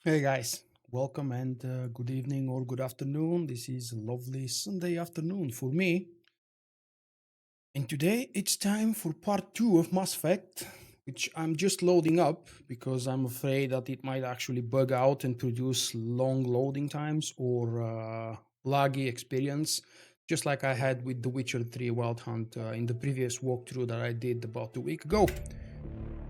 Hey guys, welcome and good evening or good afternoon. This is a lovely Sunday afternoon for me. And today it's time for part 2 of Mass Effect, which I'm just loading up because I'm afraid that it might actually bug out and produce long loading times or laggy experience, just like I had with The Witcher 3 Wild Hunt in the previous walkthrough that I did about a week ago.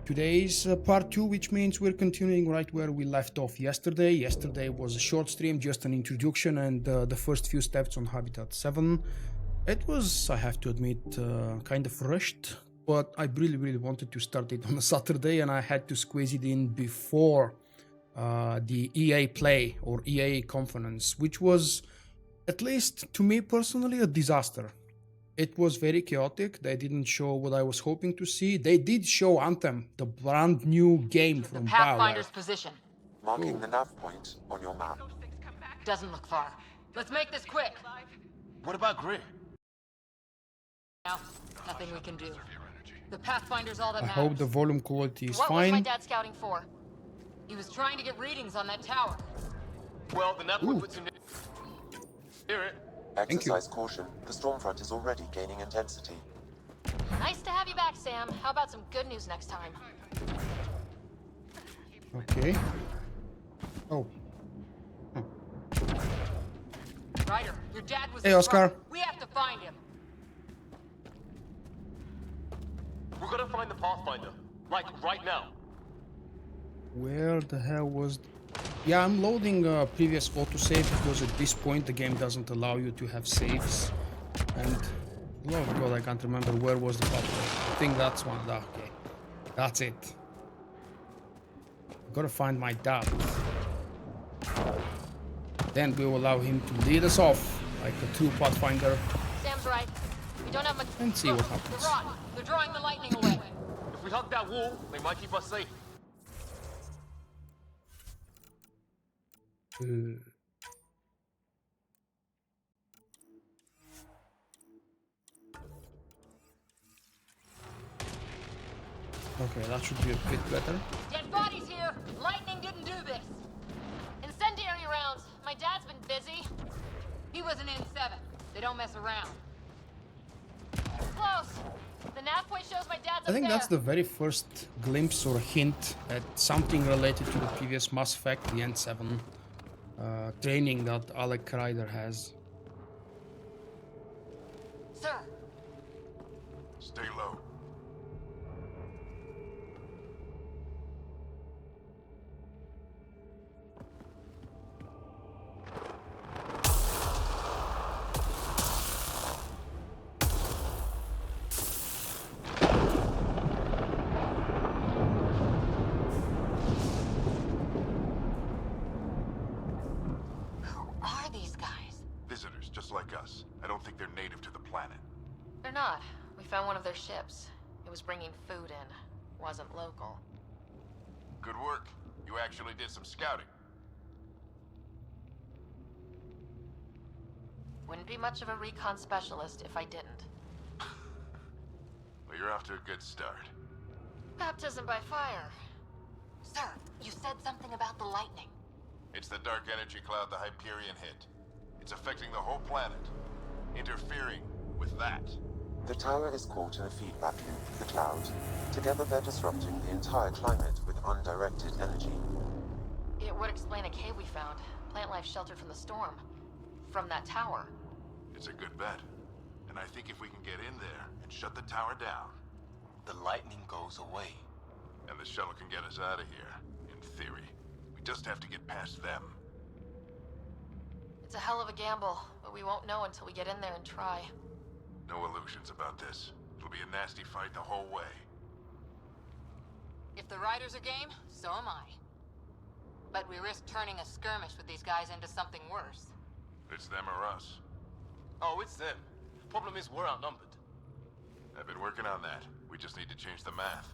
Today's part 2, which means we're continuing right where we left off yesterday. Yesterday was a short stream, just an introduction and the first few steps on Habitat 7. It was, I have to admit, kind of rushed, but I really wanted to start it on a Saturday and I had to squeeze it in before the EA Play or EA conference, which was, at least to me personally, a disaster. It was very chaotic. They didn't show what I was hoping to see. They did show Anthem, the brand new game The from Pathfinder's BioWare. position. Marking the nav point on your map. Doesn't look far. Let's make this quick. What about Greer? Now, nothing we can do. The Pathfinder's all that I matters. hope the volume quality is What was my fine. dad scouting for? He was trying to get readings on that tower. Well, the nav point puts you near it. Thank you. Exercise caution. The storm front is already gaining intensity. Nice to have you back, Sam. How about some good news next time? Okay. Oh. Ryder, your dad was Hey, in Oscar. trouble. We have to find him. We're gonna find the Pathfinder. Like, right now. Where the hell was... Yeah, I'm loading previous autosave because at this point the game doesn't allow you to have saves. And, Lord God, I can't remember where was the Pathfinder. I think that's one. Okay. That's it. Gotta find my dad. Then we'll allow him to lead us off like a true Pathfinder Sam's right. We don't have much... and see what Look, happens. The rod. They're drawing the lightning away. If we hug that wall, they might keep us safe. Okay, that should be a bit better. Dead bodies here. Lightning didn't do this. Incendiary rounds. My dad's been busy. He was an N7. They don't mess around. Close. The nav point shows my dad's I think up that's there. the very first glimpse or hint at something related to the previous Mass Effect, the N7 training that Alec Ryder has. Sir, Stay low. who are these guys? Visitors, just like us. I don't think they're native to the planet. They're not. We found one of their ships. It was bringing food in. Wasn't local. Good work. You actually did some scouting. Wouldn't be much of a recon specialist if I didn't. Well, you're off to a good start. Baptism by fire. Sir, you said something about the lightning. It's the dark energy cloud the Hyperion hit. It's affecting the whole planet. Interfering with that. The tower is caught in a feedback loop, the cloud. Together they're disrupting the entire climate with undirected energy. It would explain a cave we found. Plant life sheltered from the storm. From that tower. It's a good bet. And I think if we can get in there and shut the tower down, The lightning goes away. and the shuttle can get us out of here, in theory. We just have to get past them. It's a hell of a gamble, but we won't know until we get in there and try. No illusions about this. It'll be a nasty fight the whole way. If the riders are game, so am I. But we risk turning a skirmish with these guys into something worse. It's them or us. Oh, it's them. Problem is, we're outnumbered. I've been working on that. We just need to change the math.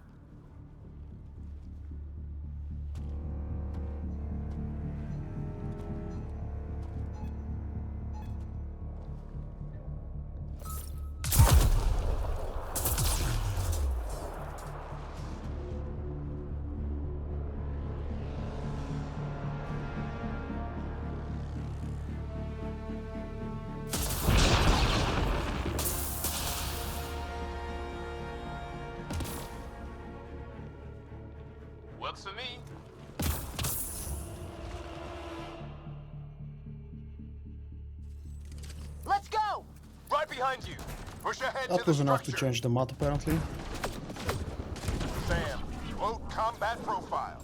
Works for me. Let's go! Right behind you. Push ahead That to the was enough to structure. change the map apparently. Sam, Vulkk combat profile.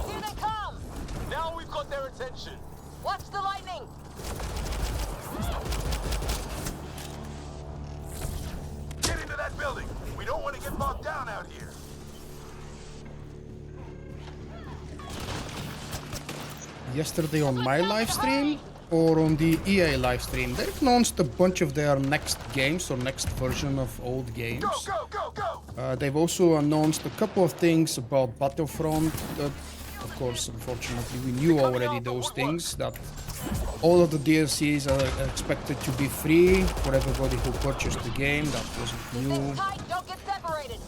Here they come! Now we've got their attention. Watch the lightning! Get into that building. We don't want to get bogged down out here. Yesterday on my live stream or on the EA live stream, they've announced a bunch of their next games or next version of old games. Go, go, go, go! They've also announced a couple of things about Battlefront. Of course, unfortunately, we knew already those things, that all of the DLCs are expected to be free for everybody who purchased the game. That wasn't new. Tight, don't get separated!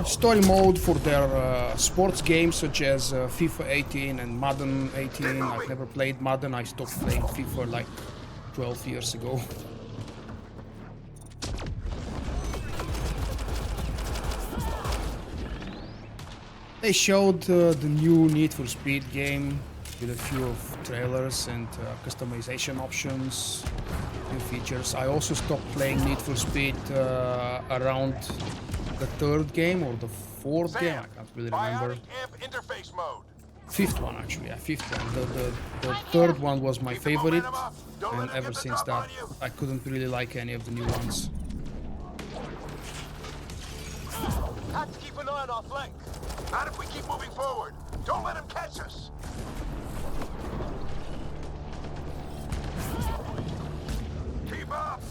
Story mode for their sports games such as FIFA 18 and Madden 18. I've never played Madden. I stopped playing FIFA like 12 years ago. They showed the new Need for Speed game with a few of trailers and customization options, new features. I also stopped playing Need for Speed around the third game or the fourth game. I can't really remember. Bionic amp interface mode. Fifth one actually, yeah, fifth one. The third one was my favorite, and ever since that, I couldn't really like any of the new ones. Have to keep an eye on our flank. Not if we keep moving forward. Don't let him catch us. Keep up.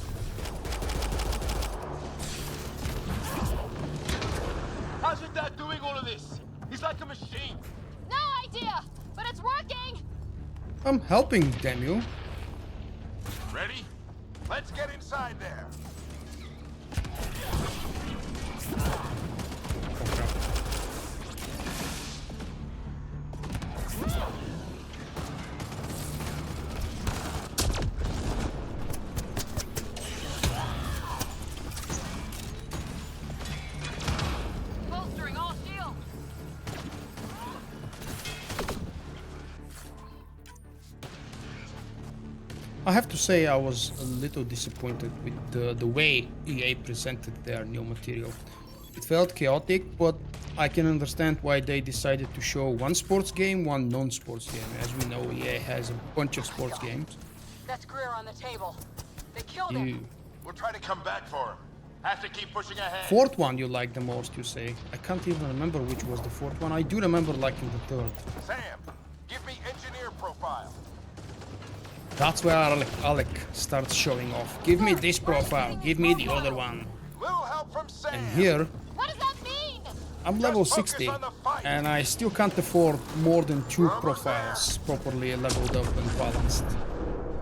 How's your dad doing all of this? He's like a machine. No idea, but it's working! I'm helping, damn you. Ready? Let's get inside there. Oh, crap. Bolstering all shields! I have to say I was a little disappointed with the way EA presented their new material. It felt chaotic, but I can understand why they decided to show one sports game, one non-sports game. As we know, EA has a bunch of sports games. That's Greer on the table. They killed him. You. We'll try to come back for him. Have to keep pushing ahead. Fourth one you like the most, you say. I can't even remember which was the fourth one. I do remember liking the third. Sam, give me engineer profile. That's where Alec starts showing off. Give me this profile, give me the other one. Little help from Sam. And here, What does that mean? I'm level Just focus 60, on the fight. and I still can't afford more than 2 profiles properly leveled up and balanced.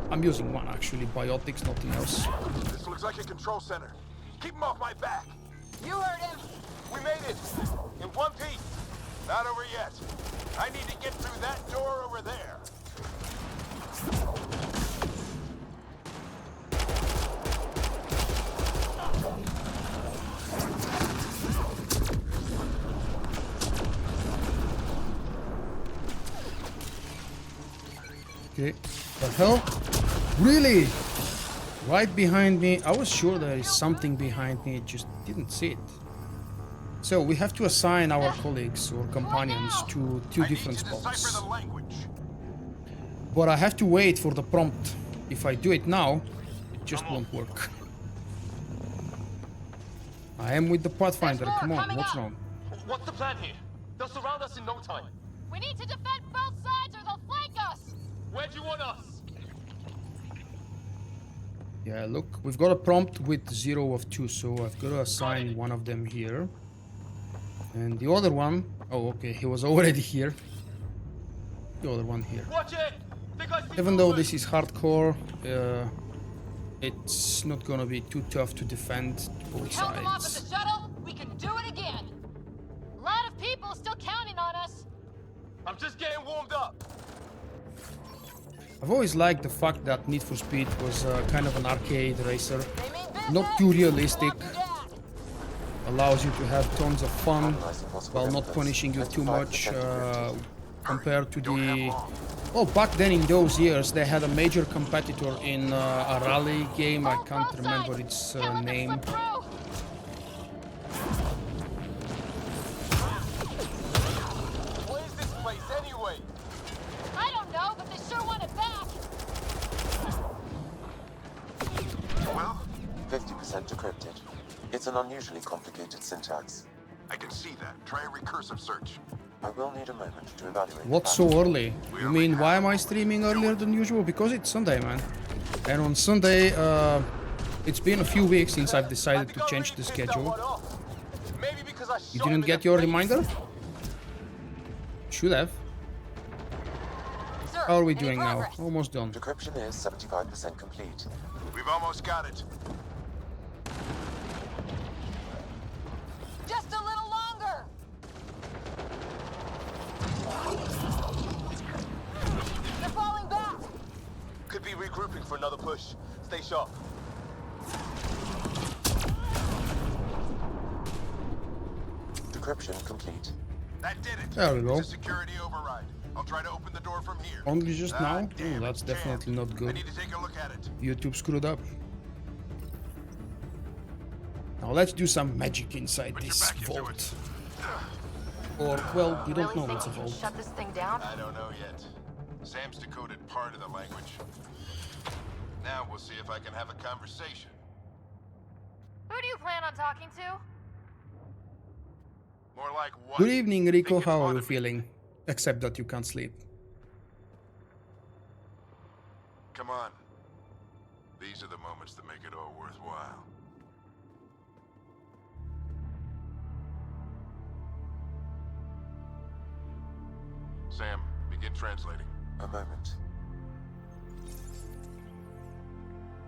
I'm using one actually, biotics, nothing else. This looks like a control center. Keep him off my back. You heard him. We made it. In one piece. Not over yet. I need to get through that door over there. Okay, the hell? Really? Right behind me? I was sure there is something behind me, just didn't see it. So we have to assign our colleagues or companions to 2 I different need to spots. decipher the language. But I have to wait for the prompt. If I do it now, it just won't work. I am with the Pathfinder, There's come more on, coming what's up. wrong? What's the plan here? They'll surround us in no time. We need to defend both sides or they'll flank us! Where do you want us? Yeah, look, we've got a prompt with 0 of 2, so I've got to assign one of them here. And the other one, oh okay, he was already here. The other one here. Watch it! The guy's Even though this is hardcore, it's not gonna be too tough to defend both Held them off at sides. the shuttle, we can do it again! A lot of people still counting on us! I'm just getting warmed up. I've always liked the fact that Need for Speed was kind of an arcade racer. They mean business! Not too realistic. Go after Dad. A allows you to have tons of fun Analyzing possible while not evidence. punishing you too 25% much encrypted. compared to Don't have the... long. Oh, back then in those years they had a major competitor in a rally game. I Hold can't both remember sides. its Can't let them name. slip through. What is this place anyway? I don't know, but they sure want it back. Well, 50% decrypted. It's an unusually complicated syntax. I can see that. Try a recursive search. I will need a moment to evaluate. What the so pattern. early? You mean why am I streaming earlier than usual? Because it's Sunday, man. And on Sunday, it's been a few weeks since I've I decided think to I change already the pissed that schedule. one off. Maybe because I You shot him didn't in get the your face. reminder? Should have. Sir, How are we any doing now? progress? Almost done. Decryption is 75% complete. We've almost got it. Just a little longer. They're falling back. Could be regrouping for another push. Stay sharp. Decryption complete. That did it. There we go. It's a security override. I'll try to open the door from here. Only just now? Damn, Oh, that's it's jammed. definitely not I good. need to take a look at it. YouTube screwed up. Now let's do some magic inside Put your this back into vault. it. Or, well, you don't Really know think it's a you can vault. shut this thing down? I don't know yet. Sam's decoded part of the language. Now we'll see if I can have a conversation. Who do you plan on talking to? More like what? Good evening, Rico. Think it's How are you automated. feeling? Except that you can't sleep. Come on. These are the moments that make it all worthwhile. Sam, begin translating. A moment.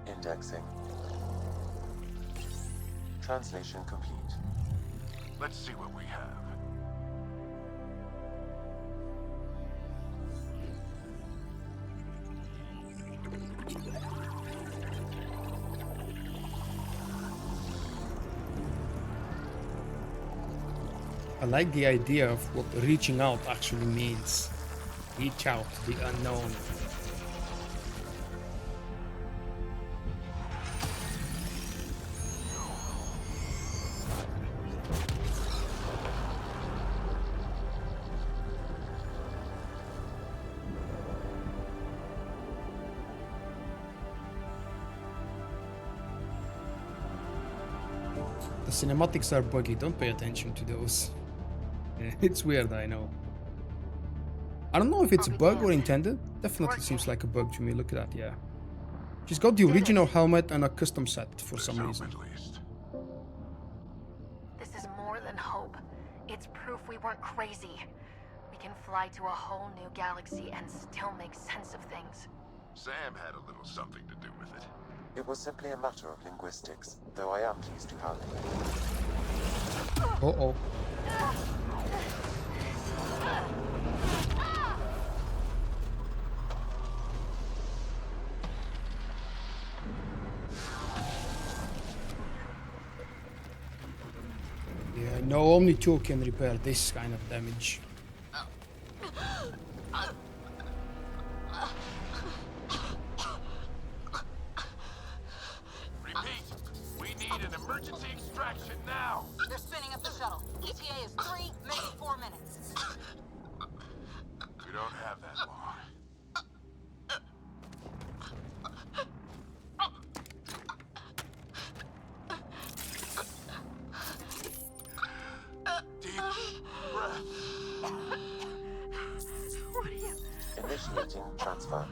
Indexing. Translation complete. Let's see what we have. I like the idea of what reaching out actually means. Reach out, the unknown. The cinematics are buggy, don't pay attention to those. It's weird, I know. I don't know if it's a bug or intended. Definitely seems like a bug to me, look at that, yeah. She's got the original helmet and a custom set for some Let's reason. hope at least. This is more than hope. It's proof we weren't crazy. We can fly to a whole new galaxy and still make sense of things. Sam had a little something to do with it. It was simply a matter of linguistics, though I am pleased to have it. Uh-oh. Yeah, no, only two can repair this kind of damage. Repeat, we need an emergency extraction now. They're spinning up the shuttle. ETA is 3, maybe 4 minutes. We don't have that long. Deep breath. What are you... Initiating transfer.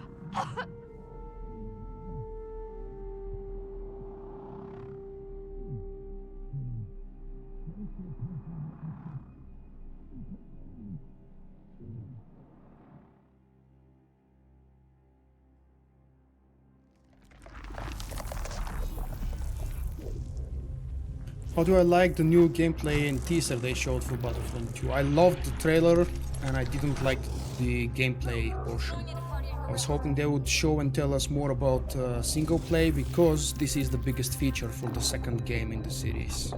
How do I like the new gameplay and teaser they showed for Battlefront 2? I loved the trailer and I didn't like the gameplay portion. Going into 48 I was hoping they would show and tell us more about single play, because this is the biggest feature for the second game in the series.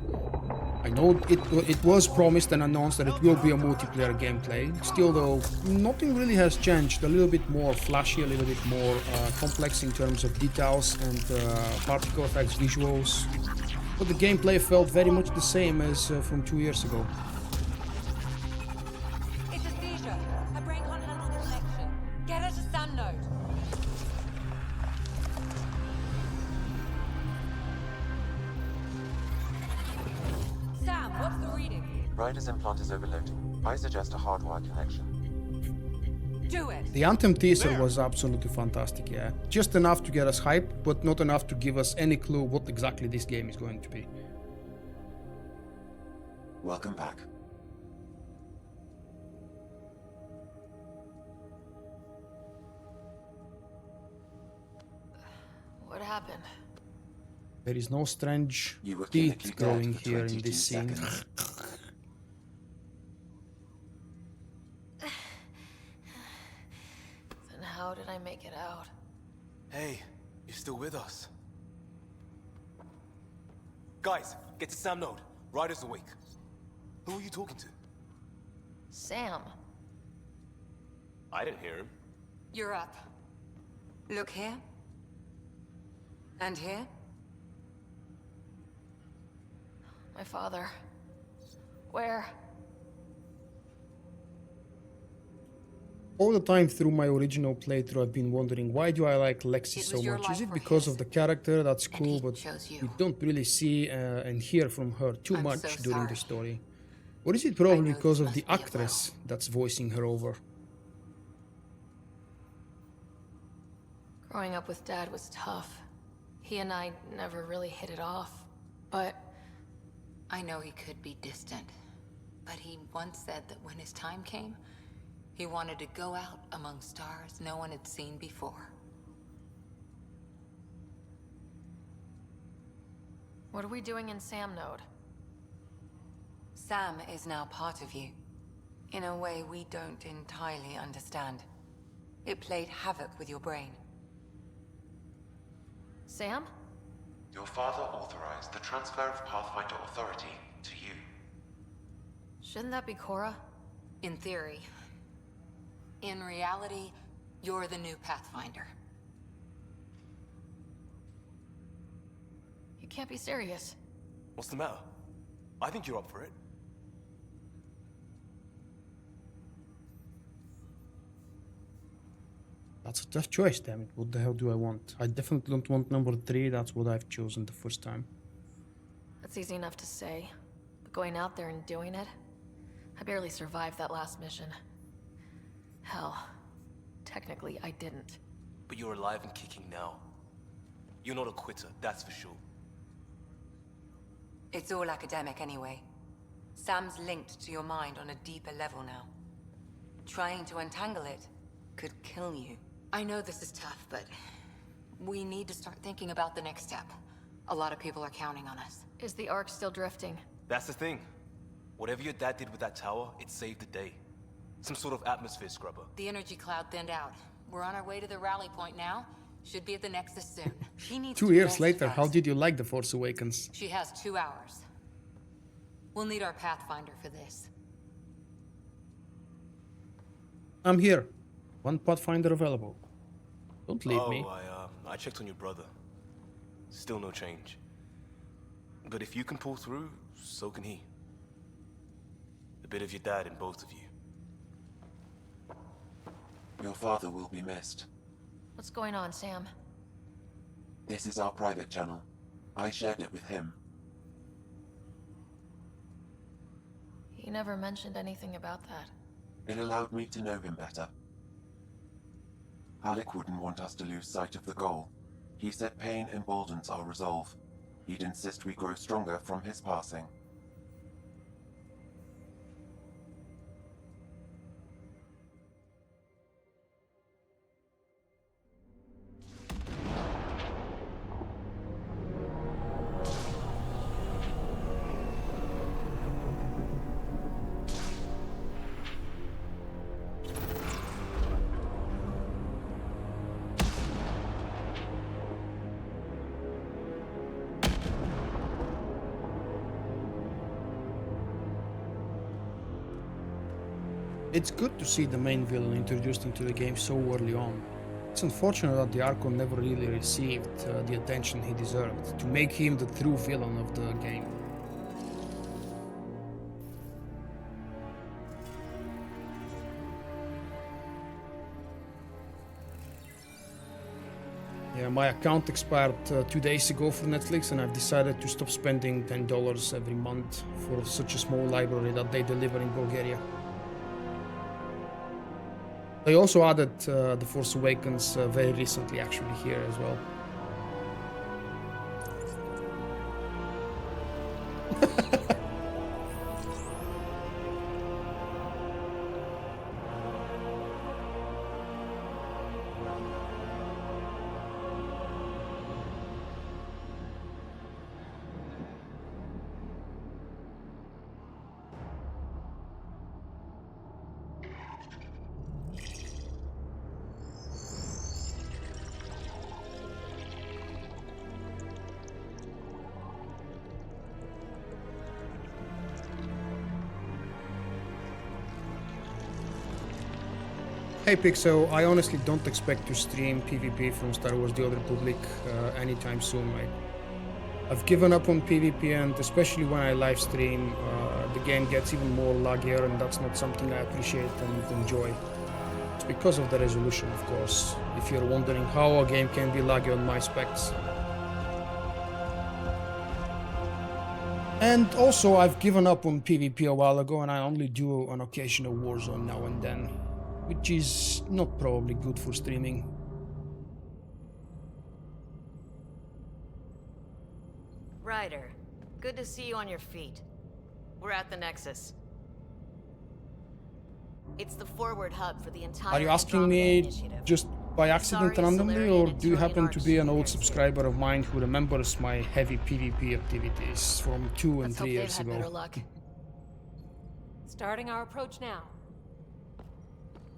I know it was promised and announced that it will be a multiplayer gameplay. Still though, nothing really has changed. A little bit more flashy, a little bit more complex in terms of details and particle effects, visuals. But the gameplay felt very much the same as from 2 years ago. It's a seizure. Her brain can't handle the connection. Get her to Sam Node. Sam, what's the reading? Ryder's implant is overloading. I suggest a hardwire connection. Do it. The Anthem teaser was absolutely fantastic, yeah. Just enough to get us hyped, but not enough to give us any clue what exactly this game is going to be. Welcome back. What happened? There is no strange You were teeth clinically dead growing for here in 22 this scene. seconds. Then how did I make it out? Hey, you're still with us. Guys, get to Sam Node. Ryder's awake. Who are you talking to? Sam. I didn't hear him. You're up. Look here. And here. My father. Where? All the time through my original playthrough, I've been wondering, why do I like Lexi It so was your much? Is life it or because his? of the character? That's And cool, he but chose you. we don't really see and hear from her too I'm much so during sorry. the story. Or is it probably know because this of the must be a actress that's voicing her over? Growing up with Dad was tough. He and I never really hit it off. But I know he could be distant, but he once said that when his time came, he wanted to go out among stars no one had seen before. what are we doing in Sam Node? Sam is now part of you, in a way we don't entirely understand. It played havoc with your brain. Sam? Your father authorized the transfer of Pathfinder authority to you. Shouldn't that be Cora? In theory. In reality, you're the new Pathfinder. You can't be serious. What's the matter? I think you're up for it. That's a tough choice, damn it. What the hell do I want? I definitely don't want number 3, that's what I've chosen the first time. That's easy enough to say. But going out there and doing it? I barely survived that last mission. Hell, technically I didn't. But you're alive and kicking now. You're not a quitter, that's for sure. It's all academic anyway. Sam's linked to your mind on a deeper level now. Trying to untangle it could kill you. I know this is tough, but we need to start thinking about the next step. A lot of people are counting on us. Is the Ark still drifting? That's the thing. Whatever your dad did with that tower, it saved the day. Some sort of atmosphere scrubber. The energy cloud thinned out. We're on our way to the rally point now. Should be at the Nexus soon. He needs 2 to years rest later, how fast. did you like The Force Awakens? She has 2 hours. We'll need our Pathfinder for this. I'm here. One Pathfinder available. Don't leave me. I checked on your brother. Still no change. But if you can pull through, so can he. A bit of your dad in both of you. Your father will be missed. What's going on, Sam? This is our private channel. I shared it with him. He never mentioned anything about that. It allowed me to know him better. Alec wouldn't want us to lose sight of the goal. He said pain emboldens our resolve. He'd insist we grow stronger from his passing. It's good to see the main villain introduced into the game so early on. It's unfortunate that the Archon never really received the attention he deserved, to make him the true villain of the game. Yeah, my account expired 2 days ago for Netflix, and I've decided to stop spending $10 every month for such a small library that they deliver in Bulgaria. They also added The Force Awakens very recently, actually, here as well. Hey Pixel, I honestly don't expect to stream PvP from Star Wars The Old Republic anytime soon, mate. I've given up on PvP, and especially when I live stream, the game gets even more laggier, and that's not something I appreciate and enjoy. It's because of the resolution, of course, if you're wondering how a game can be laggy on my specs. And also, I've given up on PvP a while ago, and I only do an occasional Warzone now and then, which is not probably good for streaming. Ryder, good to see you on your feet. We're at the Nexus. It's the forward hub for the entire Are you asking Andromeda me initiative. just by accident Sorry, randomly, Solarian or and do you Turian happen to be an old aren't subscriber of mine who remembers my heavy PvP activities from 2 and Let's 3 hope they've years had better ago? luck. Starting our approach now.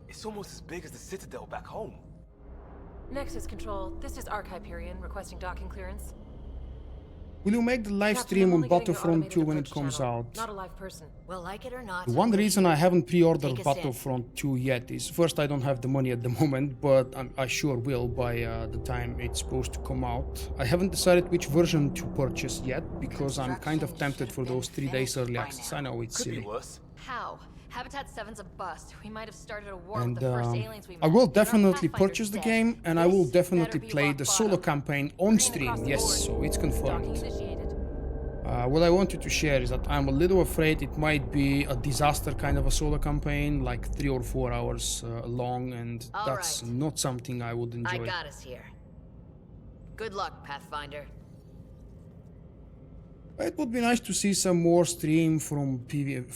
It's almost as big as the Citadel back home. Nexus Control, this is Hyperion requesting docking clearance. Will you make the live Captain, stream I'm on only getting your Battlefront 2 automated when it approach comes channel, out? Not a live person. Well, like it or not. The one reason I haven't pre-ordered Take us in. Battlefront 2 yet is, first, I don't have the money at the moment, but I sure will by the time it's supposed to come out. I haven't decided which version to purchase yet, because I'm kind of tempted for those 3 days early access. I know it's Could be silly. worse. How? Habitat 7's a bust. We might have started a war And with the first aliens we met. I will and our definitely Pathfinder's purchase the dead. game, and I will This definitely better be play rock the bottom. solo campaign on Green stream. across the Yes, board. so it's Docking confirmed. initiated. What I wanted to share is that I'm a little afraid it might be a disaster kind of a solo campaign, like 3 or 4 hours long, and All that's right. not something I would I enjoy. got us here. Good luck, Pathfinder. It would be nice to see some more stream from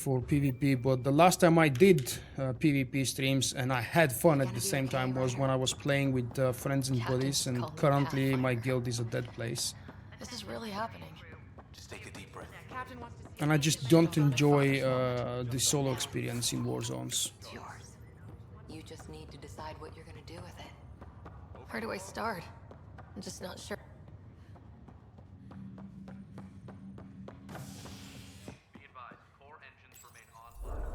for PvP, but the last time I did PvP streams and I had fun at the same time was when I was playing with friends and Captain buddies, and called me currently my Pathfinder. guild is a dead place. This is really happening. Just take a deep breath. Captain wants to see And I just don't enjoy the solo experience in war zones. It's yours. You just need to decide what you're gonna do with it. Where do I start? I'm just not sure. Be advised, core engines remain online.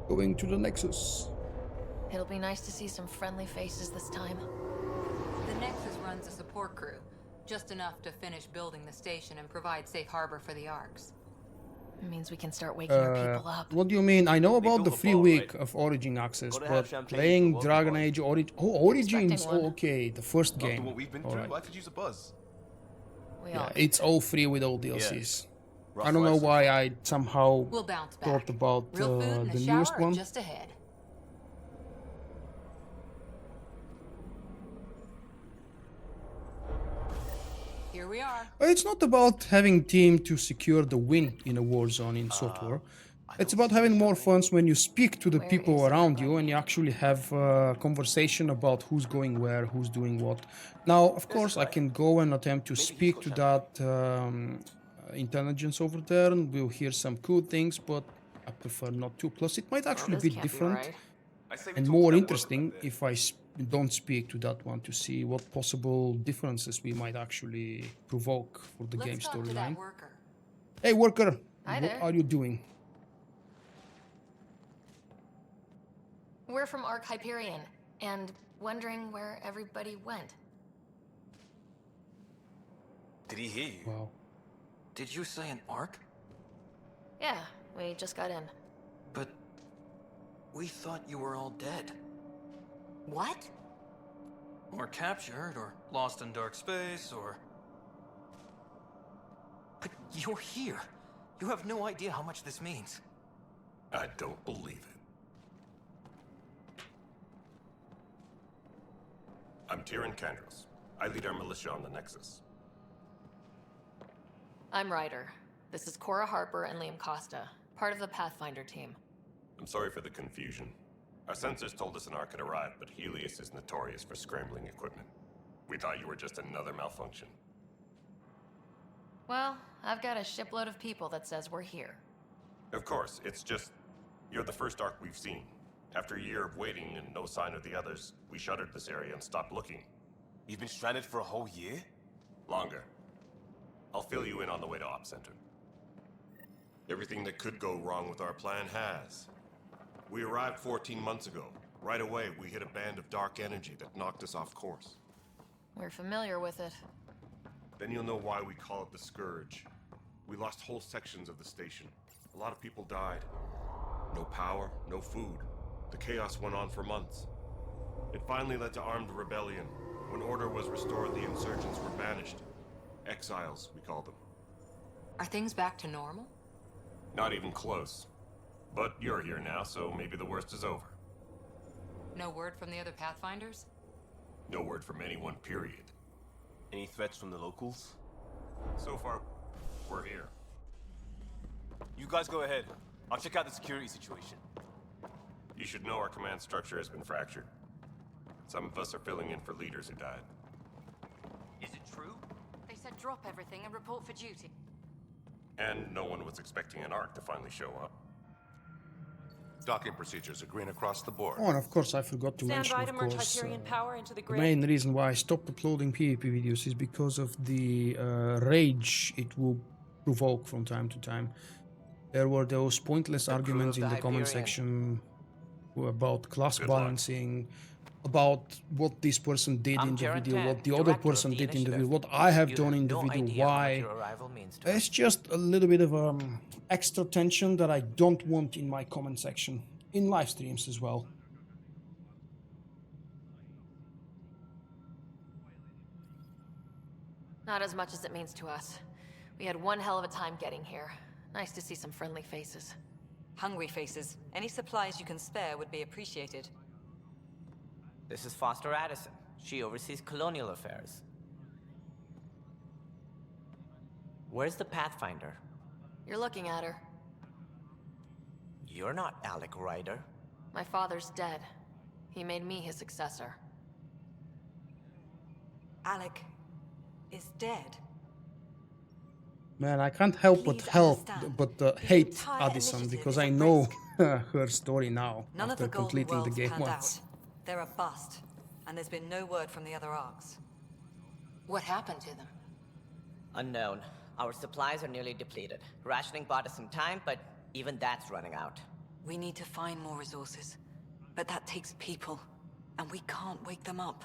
Going to the Nexus. It'll be nice to see some friendly faces this time. The Nexus runs a support crew, just enough to finish building the station and provide safe harbor for the Arks. It means we can start waking our people up. What do you mean? I know about built the a free bar, week right? of Origin access, Gotta have but champagne playing for welcome Dragon party. Age Origins, Expecting one. okay, the first After game. what we've been Alright. through, I could use a buzz. We Yeah, all it's all free with all DLCs. Rough I don't know life so why far. I somehow We'll bounce back. thought about Real food and the a shower newest are one. just ahead. Here we are. It's not about having team to secure the win in a war zone in software. It's about having more fun when you speak to the Where people is it? around you and you actually have a conversation about who's going where, who's doing what. Now, of course, I can go and attempt to speak to that intelligence over there, and we'll hear some cool things, but I prefer not to. Plus, it might actually This be can't different right. I say we and talk more to that interesting worker back there. if I don't speak to that one to see what possible differences we might actually provoke for the game Let's talk to that storyline. worker. Hey, worker, Hi what there. are you doing? We're from Ark Hyperion, and wondering where everybody went. Did he hear you? Wow. Did you say an Ark? Yeah, we just got in. But we thought you were all dead. What? Or captured, or lost in dark space, or... But you're here. You have no idea how much this means. I don't believe it. I'm Tyrion Kandros. I lead our militia on the Nexus. I'm Ryder. This is Cora Harper and Liam Costa, part of the Pathfinder team. I'm sorry for the confusion. Our sensors told us an Ark had arrived, but Helios is notorious for scrambling equipment. We thought you were just another malfunction. Well, I've got a shipload of people that says we're here. Of course, it's just... You're the first Ark we've seen. After a year of waiting and no sign of the others, we shuttered this area and stopped looking. You've been stranded for a whole year? Longer. I'll fill you in on the way to Op Center. Everything that could go wrong with our plan has. We arrived 14 months ago. Right away, we hit a band of dark energy that knocked us off course. We're familiar with it. Then you'll know why we call it the Scourge. We lost whole sections of the station. A lot of people died. No power, no food. The chaos went on for months. It finally led to armed rebellion. When order was restored, the insurgents were banished. Exiles, we call them. Are things back to normal? Not even close. But you're here now, so maybe the worst is over. No word from the other Pathfinders? No word from anyone, period. Any threats from the locals? So far, we're here. You guys go ahead. I'll check out the security situation. You should know our command structure has been fractured. Some of us are filling in for leaders who died. Is it true? They said drop everything and report for duty. And no one was expecting an Ark to finally show up. Docking procedures are green across the board. Oh, and of course I forgot to Stand mention, by of to merge course, Hyperion power into the the grid. main reason why I stopped uploading PvP videos is because of the rage it will provoke from time to time. There were those pointless arguments in the comment section about class Good luck. balancing, about what this person did in the Jared video, Tan, what the other director of person the did in the initiative. video, what I have You done in the no video, idea how much why. your arrival means to us. It's just a little bit of extra tension that I don't want in my comment section, in live streams as well. Not as much as it means to us. We had one hell of a time getting here. Nice to see some friendly faces. Hungry faces. Any supplies you can spare would be appreciated. This is Foster Addison. She oversees colonial affairs. Where's the Pathfinder? You're looking at her. You're not Alec Ryder. My father's dead. He made me his successor. Alec is dead. Man, I can't help but hate entire Addison initiative because is I at know risk. her story now None of after the Golden completing the Worlds game panned once. out. They're a bust, and there's been no word from the other Arks. What happened to them? Unknown. Our supplies are nearly depleted. Rationing bought us some time, but even that's running out. We need to find more resources, but that takes people, and we can't wake them up.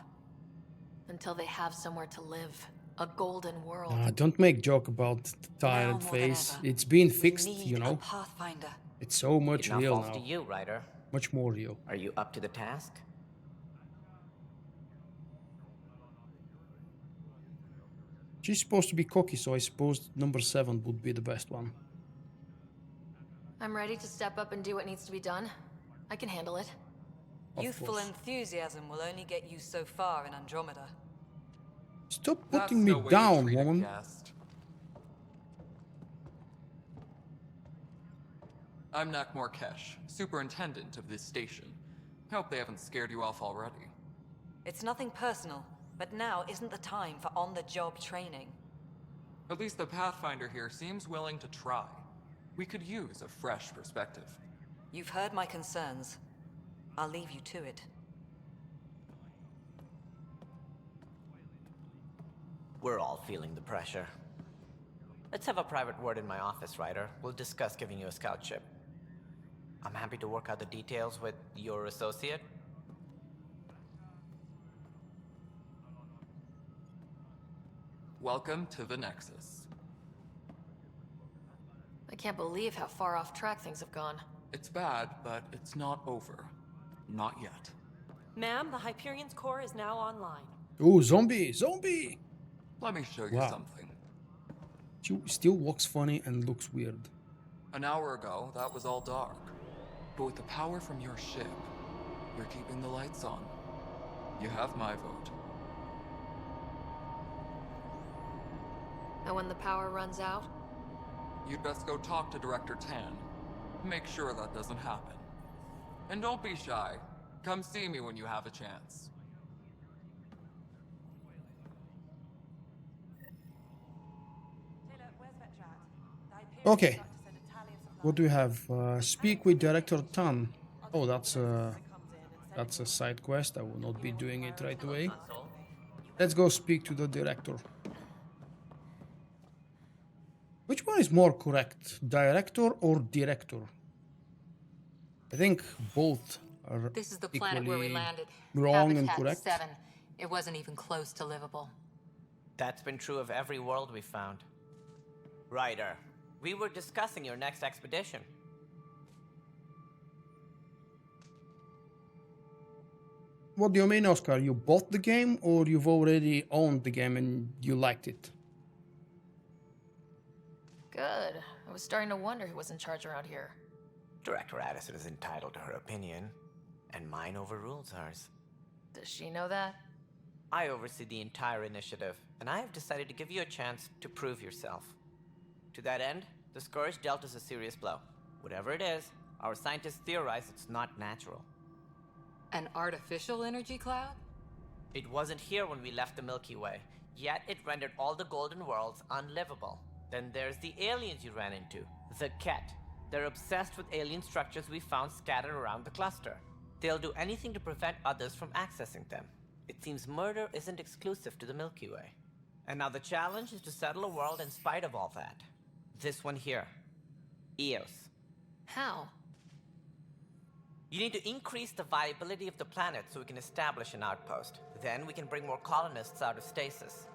Until they have somewhere to live. A golden world. Don't make joke about the tired Now more than face. ever, It's been we fixed, need you a know. Pathfinder. It's so much It now real falls now. to you, Ryder. Much more real. Are you up to the task? She's supposed to be cocky, so I suppose number 7 would be the best one. I'm ready to step up and do what needs to be done. I can handle it. Of Youthful course. enthusiasm will only get you so far in Andromeda. Stop putting me down, woman. I'm Nakmor Kesh, superintendent of this station. Hope they haven't scared you off already. It's nothing personal, but now isn't the time for on-the-job training. At least the Pathfinder here seems willing to try. We could use a fresh perspective. You've heard my concerns. I'll leave you to it. We're all feeling the pressure. Let's have a private word in my office, Ryder. We'll discuss giving you a scout ship. I'm happy to work out the details with your associate. Welcome to the Nexus. I can't believe how far off track things have gone. It's bad, but it's not over. Not yet. Ma'am, the Hyperion's core is now online. Oh, zombie! Zombie! Let me show you Wow. something. She still walks funny and looks weird. An hour ago, that was all dark. But with the power from your ship, you're keeping the lights on. You have my vote. And when the power runs out? You'd best go talk to Director Tan. Make sure that doesn't happen. And don't be shy. Come see me when you have a chance. Okay. What do we have? Speak with Director Tan. Oh, that's a side quest. I will not be doing it right away. Let's go speak to the director. Which one is more correct? Director or director? I think both are This is the planet where we equally landed. wrong and Habitat correct. 7. It wasn't even close to livable. That's been true of every world we found. Ryder, we were discussing your next expedition. What do you mean, Oscar? You bought the game or you've already owned the game and you liked it? Good. I was starting to wonder who was in charge around here. Director Addison is entitled to her opinion, and mine overrules hers. Does she know that? I oversee the entire initiative, and I have decided to give you a chance to prove yourself. To that end, the Scourge dealt us a serious blow. Whatever it is, our scientists theorize it's not natural. An artificial energy cloud? It wasn't here when we left the Milky Way, yet it rendered all the Golden Worlds unlivable. Then there's the aliens you ran into, the Ket. They're obsessed with alien structures we found scattered around the cluster. They'll do anything to prevent others from accessing them. It seems murder isn't exclusive to the Milky Way. And now the challenge is to settle a world in spite of all that. This one here. Eos. How? You need to increase the viability of the planet so we can establish an outpost. Then we can bring more colonists out of stasis.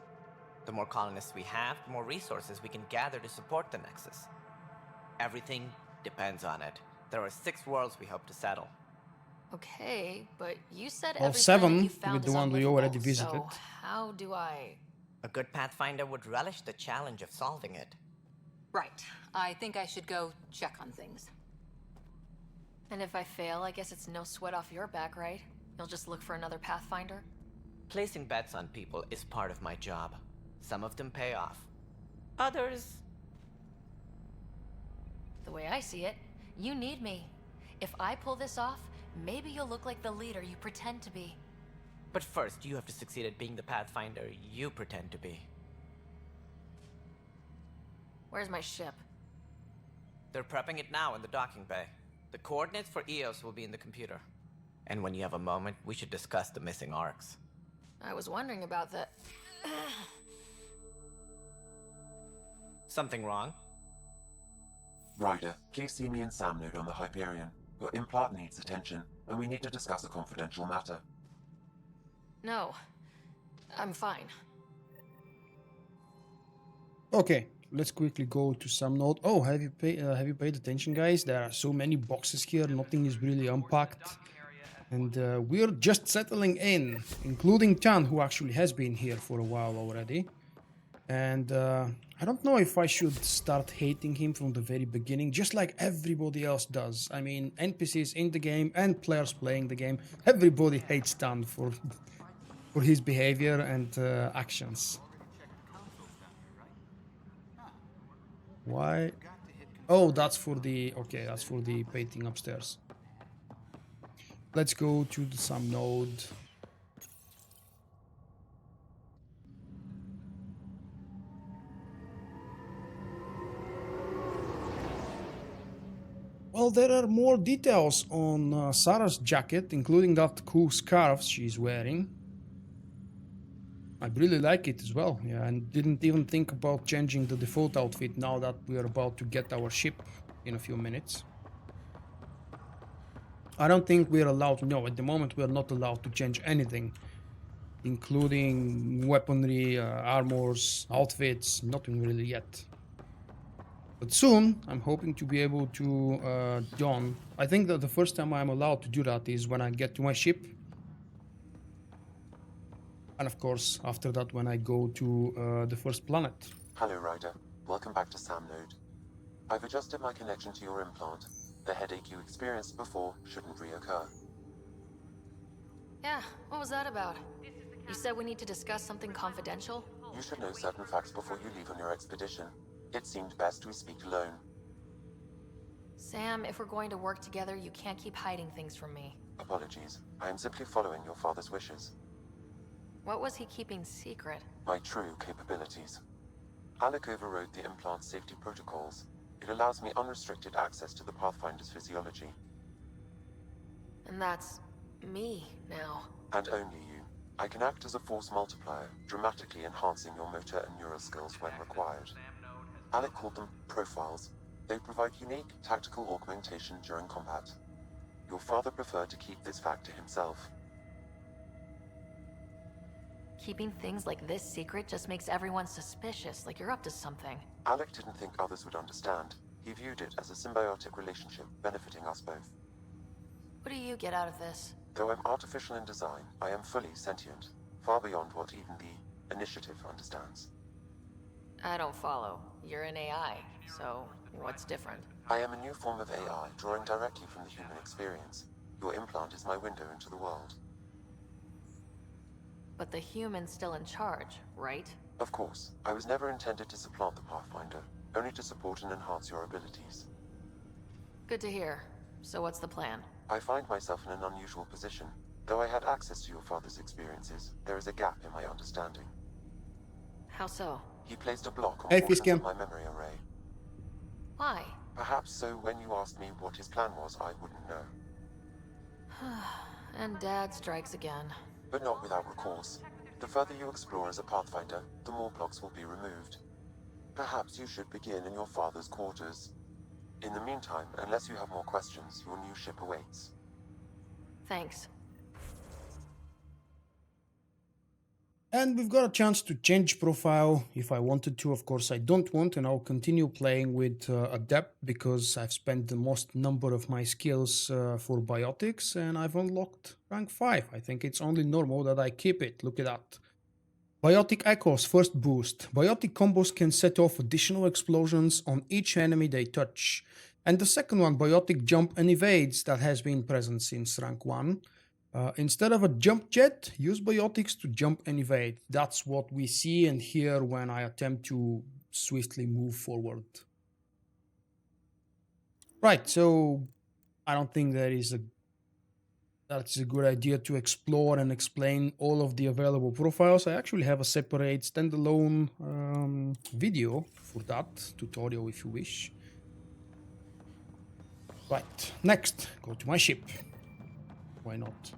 The more colonists we have, the more resources we can gather to support the Nexus. Everything depends on it. There are 6 worlds we hope to settle. Okay, but you said Well, every 7 planet you found with the is one we unlivable, already visited. So how do I... A good Pathfinder would relish the challenge of solving it. Right. I think I should go check on things. And if I fail, I guess it's no sweat off your back, right? You'll just look for another Pathfinder? Placing bets on people is part of my job. Some of them pay off. Others... The way I see it, you need me. If I pull this off, maybe you'll look like the leader you pretend to be. But first, you have to succeed at being the Pathfinder you pretend to be. Where's my ship? They're prepping it now in the docking bay. The coordinates for Eos will be in the computer. And when you have a moment, we should discuss the missing arcs. I was wondering about that. Something wrong? Ryder, please see me and Sam Node on the Hyperion. Your implant needs attention, and we need to discuss a confidential matter. No. I'm fine. Okay, let's quickly go to some note. Oh, have you paid attention, guys? There are so many boxes here. Nothing is really unpacked. And we're just settling in, including Tan, who actually has been here for a while already. And I don't know if I should start hating him from the very beginning, just like everybody else does. I mean, NPCs in the game and players playing the game, everybody hates Tan for his behavior and actions. Why? Oh, that's for the... Okay, that's for the painting upstairs. Let's go to some node. Well, there are more details on Sarah's jacket, including that cool scarf she's wearing. I really like it as well, yeah, and didn't even think about changing the default outfit now that we are about to get our ship in a few minutes. I don't think we're allowed to know. At the moment, we're not allowed to change anything, including weaponry, armors, outfits, nothing really yet. But soon, I'm hoping to be able to don. I think that the first time I'm allowed to do that is when I get to my ship. And of course, after that, when I go to the first planet. Hello, Ryder. Welcome back to Sam Node. I've adjusted my connection to your implant. The headache you experienced before shouldn't reoccur. Yeah, what was that about? You said we need to discuss something confidential? You should know certain facts before you leave on your expedition. It seemed best we speak alone. Sam, if we're going to work together, you can't keep hiding things from me. Apologies. I am simply following your father's wishes. What was he keeping secret? My true capabilities. Alec overrode the implant's safety protocols. It allows me unrestricted access to the Pathfinder's physiology. And that's me now. And only you. I can act as a force multiplier, dramatically enhancing your motor and neural skills when required. Alec called them profiles. They provide unique tactical augmentation during combat. Your father preferred to keep this fact to himself. Keeping things like this secret just makes everyone suspicious, like you're up to something. Alec didn't think others would understand. He viewed it as a symbiotic relationship, benefiting us both. What do you get out of this? Though I'm artificial in design, I am fully sentient, far beyond what even the Initiative understands. I don't follow. You're an AI, so what's different? I am a new form of AI, drawing directly from the human experience. Your implant is my window into the world. But the human's still in charge, right? Of course. I was never intended to supplant the Pathfinder, only to support and enhance your abilities. Good to hear. So what's the plan? I find myself in an unusual position. Though I had access to your father's experiences, there is a gap in my understanding. How so? He placed a block on Hey, portions Fiskin. of my memory array. Why? Perhaps so when you asked me what his plan was, I wouldn't know. And Dad strikes again. But not without recourse. The further you explore as a Pathfinder, the more blocks will be removed. Perhaps you should begin in your father's quarters. In the meantime, unless you have more questions, your new ship awaits. Thanks. And we've got a chance to change profile if I wanted to. Of course, I don't want, and I'll continue playing with Adept because I've spent the most number of my skills for biotics, and I've unlocked rank 5. I think it's only normal that I keep it. Look at that. Biotic Echoes, first boost. Biotic combos can set off additional explosions on each enemy they touch. And the second one, Biotic Jump and Evades, that has been present since rank 1. Instead of a jump jet, use biotics to jump and evade. That's what we see and hear when I attempt to swiftly move forward. Right, so I don't think that's a good idea to explore and explain all of the available profiles. I actually have a separate standalone video for that tutorial if you wish. Right, next, go to my ship. Why not?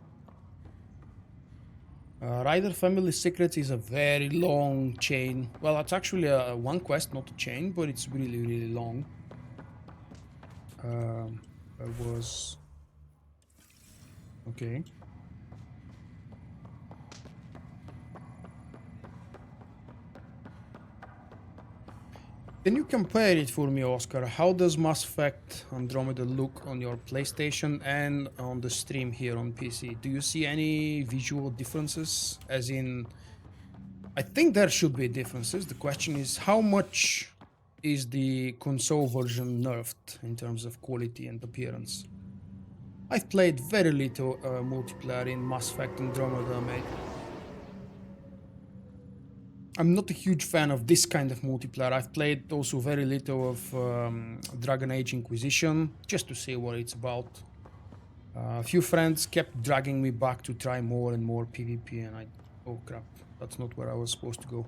Ryder Family Secrets is a very long chain. Well, it's actually one quest, not a chain, but it's really, really long. There was... Okay. Can you compare it for me, Oscar? How does Mass Effect Andromeda look on your PlayStation and on the stream here on PC? Do you see any visual differences? As in, I think there should be differences. The question is, how much is the console version nerfed in terms of quality and appearance? I've played very little multiplayer in Mass Effect Andromeda, mate. I'm not a huge fan of this kind of multiplayer. I've played also very little of Dragon Age Inquisition, just to see what it's about. A few friends kept dragging me back to try more and more PvP, and oh crap, that's not where I was supposed to go.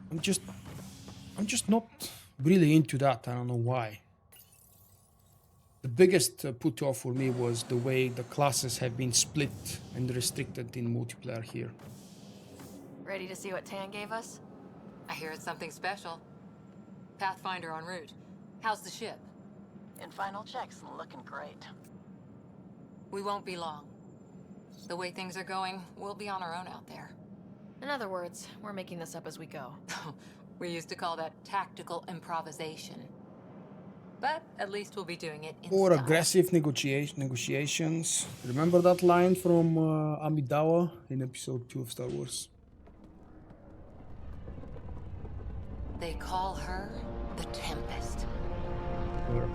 I'm just not really into that. I don't know why. The biggest put off for me was the way the classes have been split and restricted in multiplayer here. Ready to see what Tan gave us? I hear it's something special. Pathfinder en route. How's the ship? and final check's looking great. We won't be long. The way things are going, we'll be on our own out there. In other words, we're making this up as we go. We used to call that tactical improvisation. But at least we'll be doing it in Or style. aggressive negotiations. Remember that line from Amidawa in episode 2 of Star Wars? They call her the Tempest. Or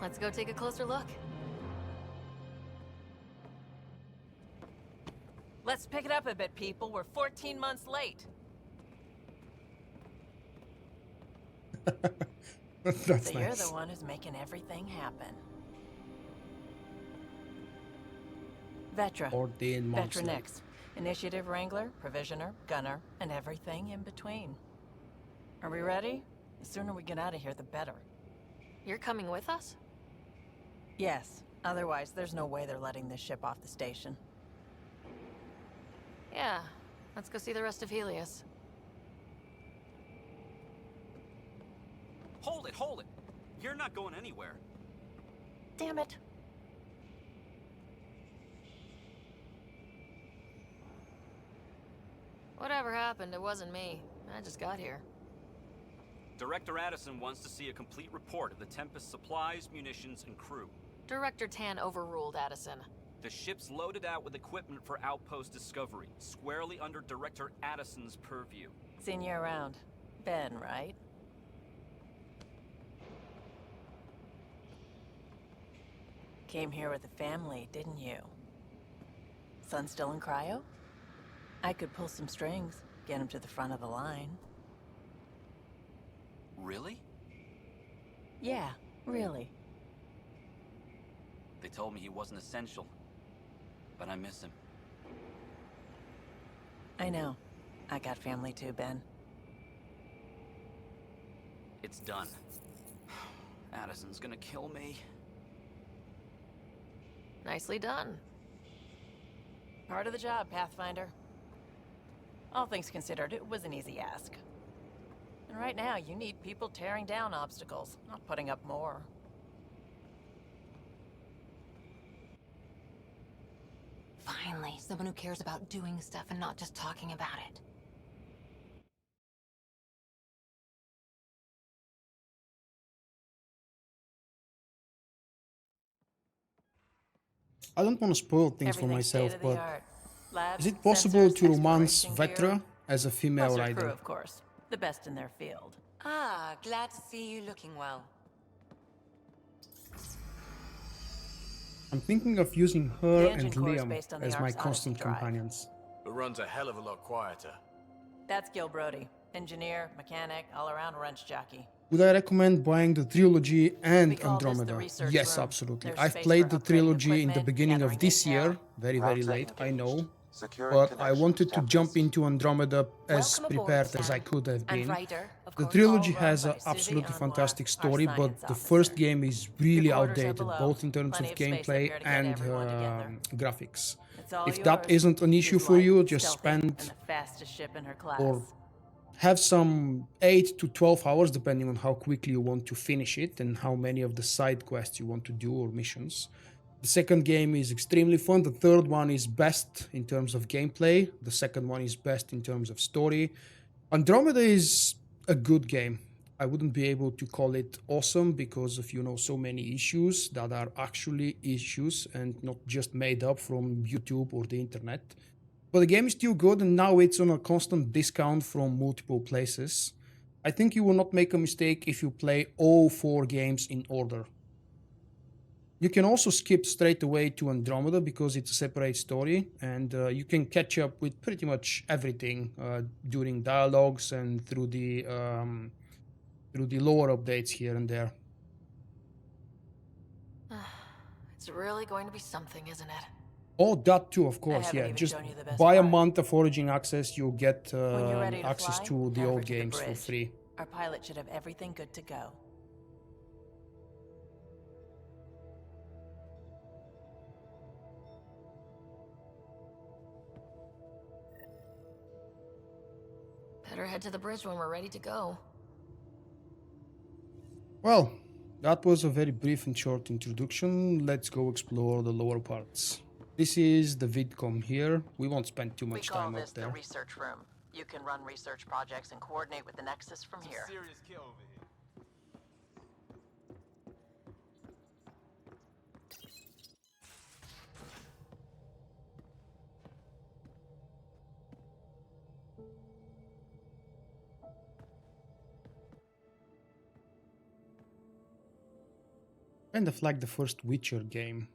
Let's go take a closer look. Let's pick it up a bit, people. We're 14 months late. That's So you're nice. the one who's making everything happen. Vetra. 14 months Vetra late. next. Initiative Wrangler, Provisioner, Gunner, and everything in between. Are we ready? The sooner we get out of here, the better. You're coming with us? Yes. Otherwise, there's no way they're letting this ship off the station. Yeah. Let's go see the rest of Helios. Hold it, hold it! You're not going anywhere. Damn it. Whatever happened, it wasn't me. I just got here. Director Addison wants to see a complete report of the Tempest supplies, munitions, and crew. Director Tan overruled Addison. The ship's loaded out with equipment for outpost discovery, squarely under Director Addison's purview. Seen you around. Ben, right? Came here with a family, didn't you? Son still in cryo? I could pull some strings, get him to the front of the line. Really? Yeah, really. They told me he wasn't essential, but I miss him. I know. I got family too, Ben. It's done. Addison's gonna kill me. Nicely done. Part of the job, Pathfinder. All things considered, it was an easy ask. And right now, you need people tearing down obstacles, not putting up more. Finally, someone who cares about doing stuff and not just talking about it. I don't want to spoil things for Everything's myself, but state-of-the-art. Labs, is it possible sensors, to romance exploration Vetra gear. as a female Plus her crew, rider? of course. The best in their field. Ah, glad to see you looking well. I'm thinking of using her The and engine core is Liam based on the as my Ark's constant Odyssey drive. companions. It runs a hell of a lot quieter. That's Gil Brody. Engineer, mechanic, all-around wrench jockey. Would I recommend buying the trilogy and We call this the Andromeda? research Yes, room. absolutely. There's I've space played for the upgrading trilogy in the equipment, beginning of gathering this year, intel. very Router late, I know. engaged. Securing But I connection wanted with to jump Tempest. into Andromeda as Welcome aboard, prepared as I Sam. could have And been. Ryder, of The course. trilogy All run has by an Susie absolutely Anwar, fantastic our story, but science the officer. first game is really Your quarters are outdated, below. both in terms Plenty of of space up gameplay here to get and everyone together. graphics. It's all If that yours. isn't an issue She's for you, light, just stealthy, and spend the fastest ship in her class. or have some 8 to 12 hours, depending on how quickly you want to finish it and how many of the side quests you want to do or missions. The second game is extremely fun. The third one is best in terms of gameplay. The second one is best in terms of story. Andromeda is a good game. I wouldn't be able to call it awesome because of, so many issues that are actually issues and not just made up from YouTube or the internet. But the game is still good, and now it's on a constant discount from multiple places. I think you will not make a mistake if you play all 4 games in order. You can also skip straight away to Andromeda because it's a separate story, and you can catch up with pretty much everything during dialogues and through the lore updates here and there. It's really going to be something, isn't it? Oh, that too, of course, haven't yeah. even Just shown you the best buy a part. month of Origin access, you'll get When you're ready to access fly, to the head over old to the games for bridge. free. Our pilot should have everything good to go. Better head to the bridge when we're ready to go. Well, that was a very brief and short introduction. Let's go explore the lower parts. This is the VidCom here. We won't spend too much time up the there. research room. You can run research projects and coordinate with the Nexus from here. Serious kill over here. Kind of like the first Witcher game.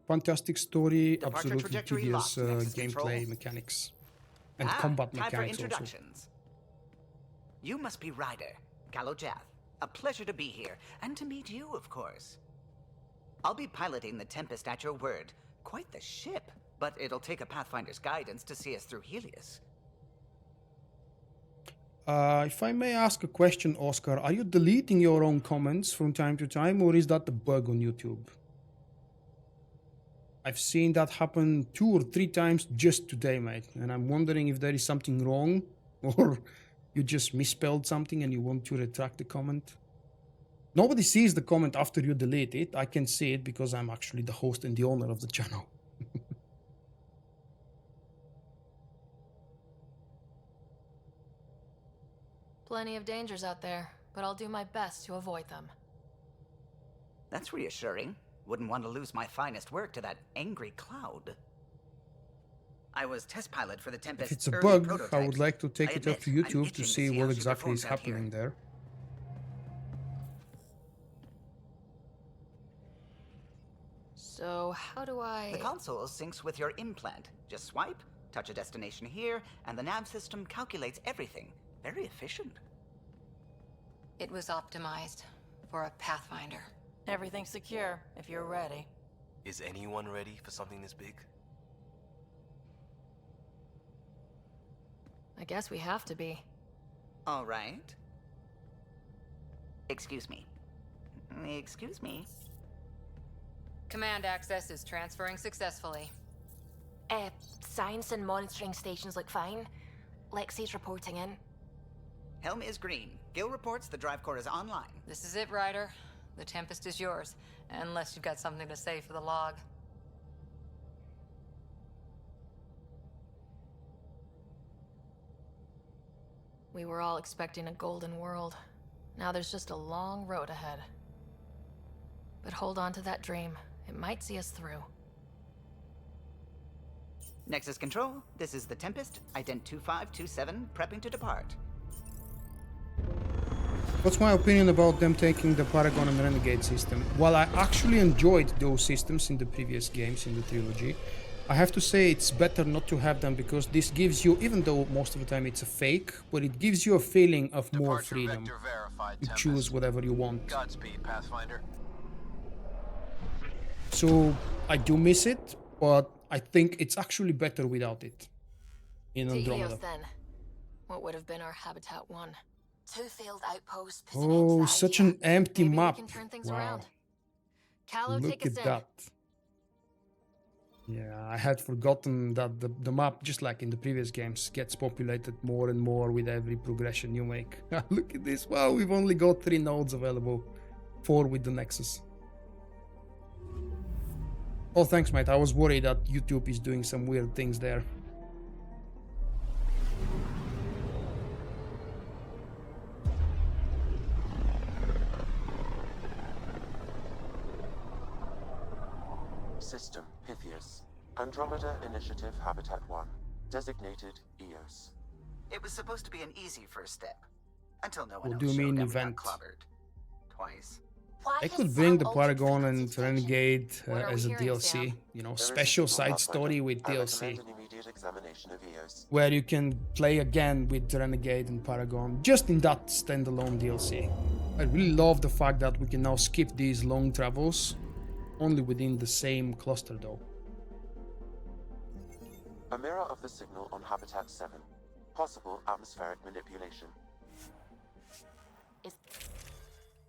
Fantastic story, Departure absolutely trajectory tedious locked, Nexus gameplay control. mechanics. And combat time for mechanics also. introductions. You must be Ryder, Galojath. A pleasure to be here, and to meet you, of course. I'll be piloting the Tempest at your word. Quite the ship, but it'll take a Pathfinder's guidance to see us through Helios. If I may ask a question, Oscar, are you deleting your own comments from time to time, or is that a bug on YouTube? I've seen that happen 2 or 3 times just today, mate, and I'm wondering if there is something wrong, or you just misspelled something and you want to retract the comment. Nobody sees the comment after you delete it. I can see it because I'm actually the host and the owner of the channel. Plenty of dangers out there, but I'll do my best to avoid them. That's reassuring. Wouldn't want to lose my finest work to that angry cloud. I was test pilot for the Tempest. If it's a early bug, I prototypes. would like to take I it up to admit, I'm YouTube itching to see how what she exactly is performs out here. happening there. So, how do I... The console syncs with your implant. Just swipe, touch a destination here, and the nav system calculates everything. Very efficient. It was optimized for a Pathfinder. Everything's secure, if you're ready. Is anyone ready for something this big? I guess we have to be. All right. Excuse me. Excuse me. Command access is transferring successfully. Science and monitoring stations look fine. Lexi's reporting in. Helm is green. Gil reports the drive core is online. This is it, Ryder. The Tempest is yours, unless you've got something to say for the log. We were all expecting a golden world. Now there's just a long road ahead. But hold on to that dream. It might see us through. Nexus Control, this is the Tempest, Ident 2527, prepping to depart. What's my opinion about them taking the Paragon and Renegade system? Well, I actually enjoyed those systems in the previous games in the trilogy. I have to say it's better not to have them because this gives you, even though most of the time it's a fake, but it gives you a feeling of more freedom to choose whatever you want. Godspeed, Pathfinder. So I do miss it, but I think it's actually better without it in To Andromeda. Helios, then. What would have been our Habitat 1? 2 failed outposts. Oh, such an empty Maybe map. we can turn things Wow. around. Callow, Look take us at in. that. Yeah, I had forgotten that the map, just like in the previous games, gets populated more and more with every progression you make. Look at this. Wow, we've only got 3 nodes available. 4 with the Nexus. Oh, thanks, mate. I was worried that YouTube is doing some weird things there. System Pythias. Andromeda Initiative Habitat 1. Designated EOS. It was supposed to be an easy first step. Until no one What else do you showed mean up and got event? clobbered. Twice. I could bring the Paragon and Renegade as a DLC, you know, special side story with DLC, Examination of EOS. where you can play again with Renegade and Paragon, just in that standalone DLC. I really love the fact that we can now skip these long travels only within the same cluster though. A mirror of the signal on Habitat 7. Possible atmospheric manipulation.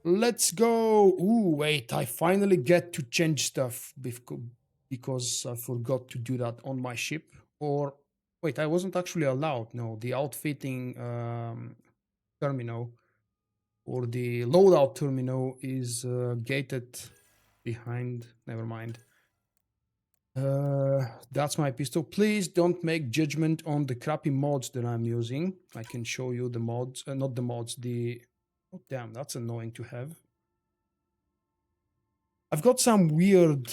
Let's go. Ooh, wait, I finally get to change stuff because I forgot to do that on my ship. Or wait, I wasn't actually allowed. No, the outfitting terminal or the loadout terminal is gated behind. Never mind. That's my pistol. Please don't make judgment on the crappy mods that I'm using. I can show you the mods, not the mods, the... Oh, damn, that's annoying to have. I've got some weird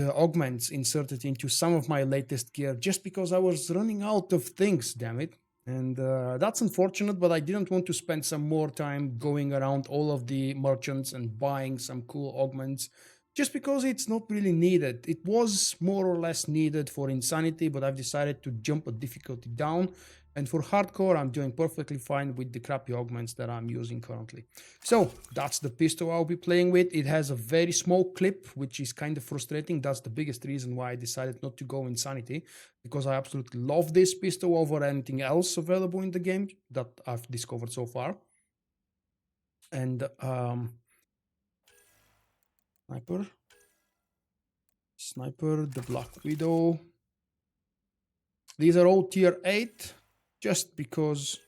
augments inserted into some of my latest gear just because I was running out of things, damn it. And that's unfortunate, but I didn't want to spend some more time going around all of the merchants and buying some cool augments just because it's not really needed. It was more or less needed for Insanity, but I've decided to jump a difficulty down. And for Hardcore, I'm doing perfectly fine with the crappy augments that I'm using currently. So that's the pistol I'll be playing with. It has a very small clip, which is kind of frustrating. That's the biggest reason why I decided not to go Insanity, because I absolutely love this pistol over anything else available in the game that I've discovered so far. And Sniper, the Black Widow. These are all tier 8. Just because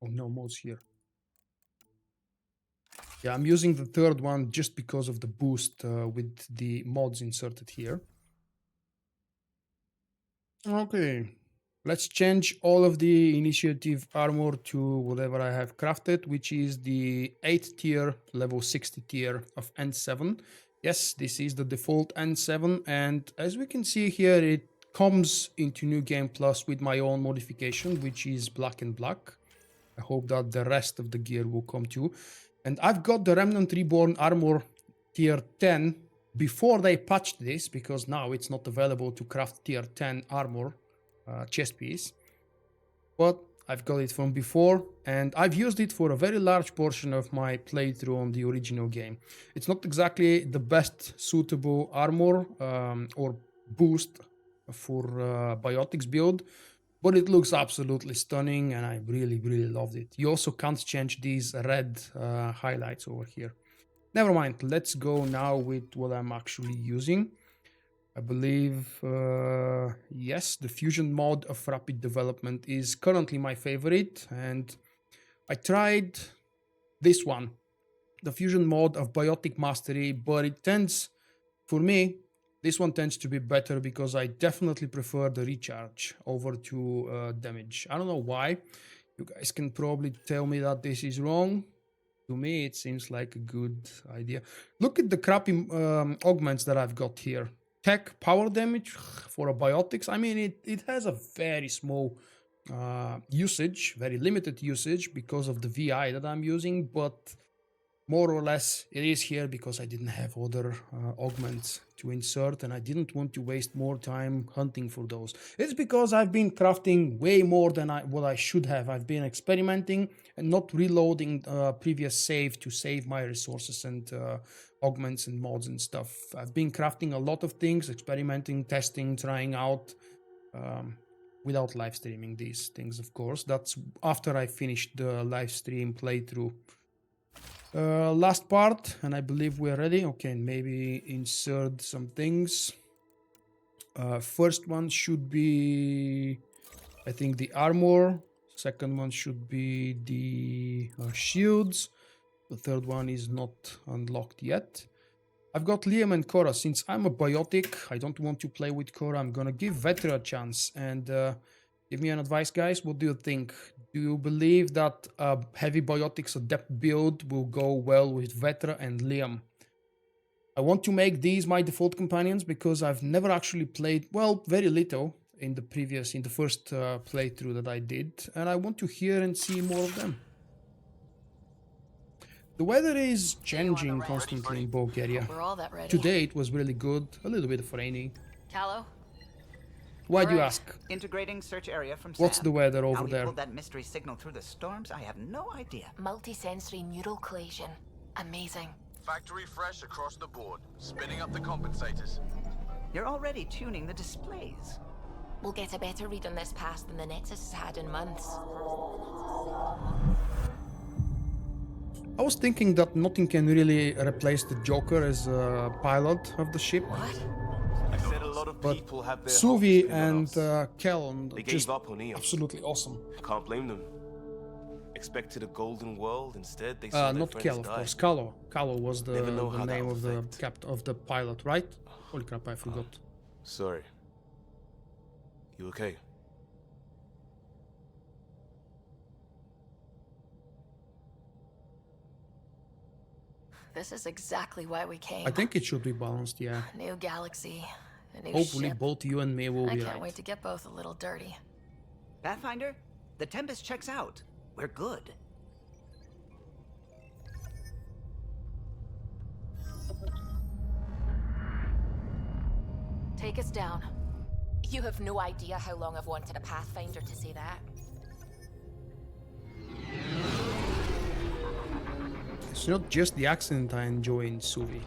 oh no, mods here. Yeah, I'm using the third one just because of the boost with the mods inserted here. Okay, let's change all of the initiative armor to whatever I have crafted, which is the 8th tier, level 60 tier of N7. Yes, this is the default N7, and as we can see here, it comes into New Game Plus with my own modification, which is black and black. I hope that the rest of the gear will come too. And I've got the Remnant Reborn armor tier 10 before they patched this, because now it's not available to craft tier 10 armor chest piece. But I've got it from before, and I've used it for a very large portion of my playthrough on the original game. It's not exactly the best suitable armor or boost for biotics build, but it looks absolutely stunning, and I really, really loved it. You also can't change these red highlights over here. Never mind, let's go now with what I'm actually using. I believe, yes, the fusion mod of rapid development is currently my favorite, and I tried this one, the fusion mod of biotic mastery, but it tends, for me, this one tends to be better because I definitely prefer the recharge over to damage. I don't know why. You guys can probably tell me that this is wrong. To me, it seems like a good idea. Look at the crappy augments that I've got here. Tech power damage for a biotics. I mean, it has a very small usage, very limited usage because of the VI that I'm using, but more or less it is here because I didn't have other augments to insert, and I didn't want to waste more time hunting for those. It's because I've been crafting way more than what I should have. I've been experimenting and not reloading previous save to save my resources and augments and mods and stuff. I've been crafting a lot of things, experimenting, testing, trying out, without live streaming these things, of course. That's after I finished the live stream playthrough. Last part, and I believe we're ready. Okay, maybe insert some things. First one should be, I think, the armor. Second one should be the shields. The third one is not unlocked yet. I've got Liam and Cora. Since I'm a biotic, I don't want to play with Cora. I'm gonna give Vetra a chance. And give me an advice, guys. What do you think? Do you believe that heavy biotics adept build will go well with Vetra and Liam? I want to make these my default companions because I've never actually played, well, very little in the first playthrough that I did. And I want to hear and see more of them. The weather is changing constantly in Bulgaria. We're all that ready. Today it was really good, a little bit of rainy. Callow? Why do you ask? Integrating search area from What's Sam. the weather over How he there? pulled that mystery signal through the storms, I have no idea. Multi-sensory neural collision. Amazing. Factory fresh across the board. Spinning up the compensators. You're already tuning the displays. We'll get a better read on this pass than the Nexus has had in months. I was thinking that nothing can really replace the Joker as a pilot of the ship. What? I said a lot of But people have their Suvi hopes pinned on and us. Kel They just gave up on Eos. absolutely awesome. Can't blame them. Expected a golden world, instead they saw their Not friends Kel, of die. course. Kalo was the Never know how that name will of the pilot, right? Holy crap, I forgot. Sorry. You okay? This is exactly why we came. I think it should be balanced, yeah. New galaxy, a new Hopefully ship. both you and me will I be can't right. wait to get both a little dirty. Pathfinder, the Tempest checks out. We're good. Take us down. You have no idea how long I've wanted a Pathfinder to say that. It's not just the accent I enjoy in Suvi.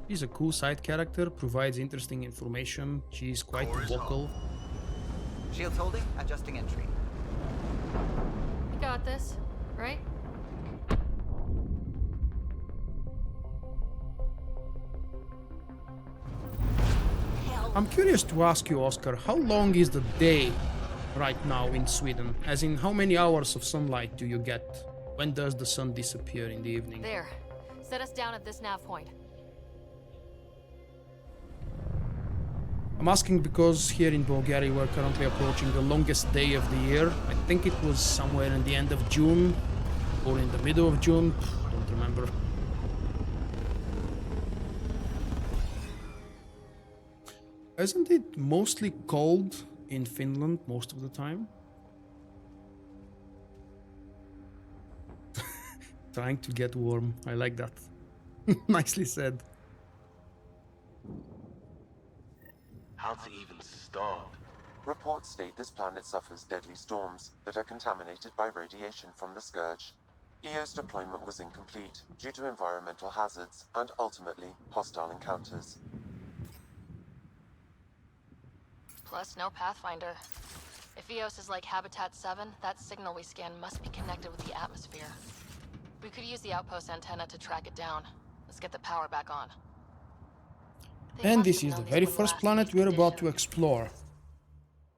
She's a cool side character, provides interesting information, she's quite vocal. Shields holding, adjusting entry. You got this, right? I'm curious to ask you, Oscar, how long is the day right now in Sweden? As in, how many hours of sunlight do you get? When does the sun disappear in the evening? There. Set us down at this nav point. I'm asking because here in Bulgaria we're currently approaching the longest day of the year. I think it was somewhere in the end of June or in the middle of June. Don't remember. Isn't it mostly cold in Finland most of the time? Trying to get warm. I like that. Nicely said. How to even start? Reports state this planet suffers deadly storms that are contaminated by radiation from the Scourge. EO's deployment was incomplete due to environmental hazards and ultimately hostile encounters. Plus, no Pathfinder. If Eos is like Habitat 7, that signal we scan must be connected with the atmosphere. We could use the outpost antenna to track it down. Let's get the power back on. And this is the very first planet we're about to explore.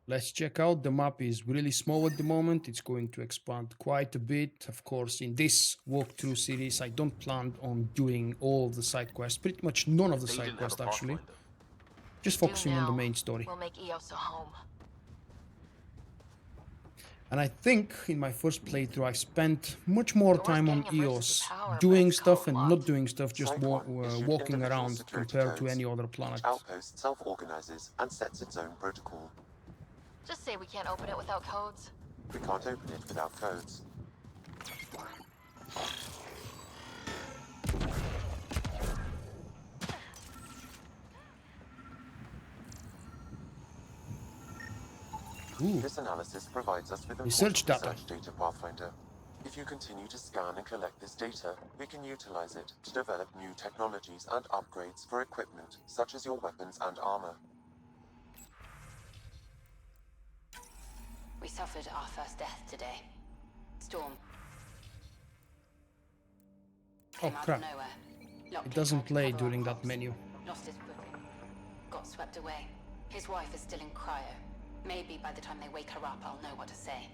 Let's check out. The map is really small at the moment. It's going to expand quite a bit. Of course, in this walkthrough series, I don't plan on doing all of the side quests. Pretty much none of the side quests, actually. Just focusing on the main story. We'll make Eos a home. And I think in my first playthrough I spent much more time on Eos, doing stuff and not doing stuff, just walking around compared to any other planet. Outpost self-organizes and sets its own protocol. Just say we can't open it without codes. We can't open it without codes. Ooh. This analysis provides us with Research important data. research data, Pathfinder. If you continue to scan and collect this data, we can utilize it to develop new technologies and upgrades for equipment, such as your weapons and armor. We suffered our first death today. Storm. Oh Came out crap. of nowhere. Locked It doesn't inside play cover during of that cops. menu. Lost his footing. Got swept away. His wife is still in cryo. Maybe by the time they wake her up, I'll know what to say.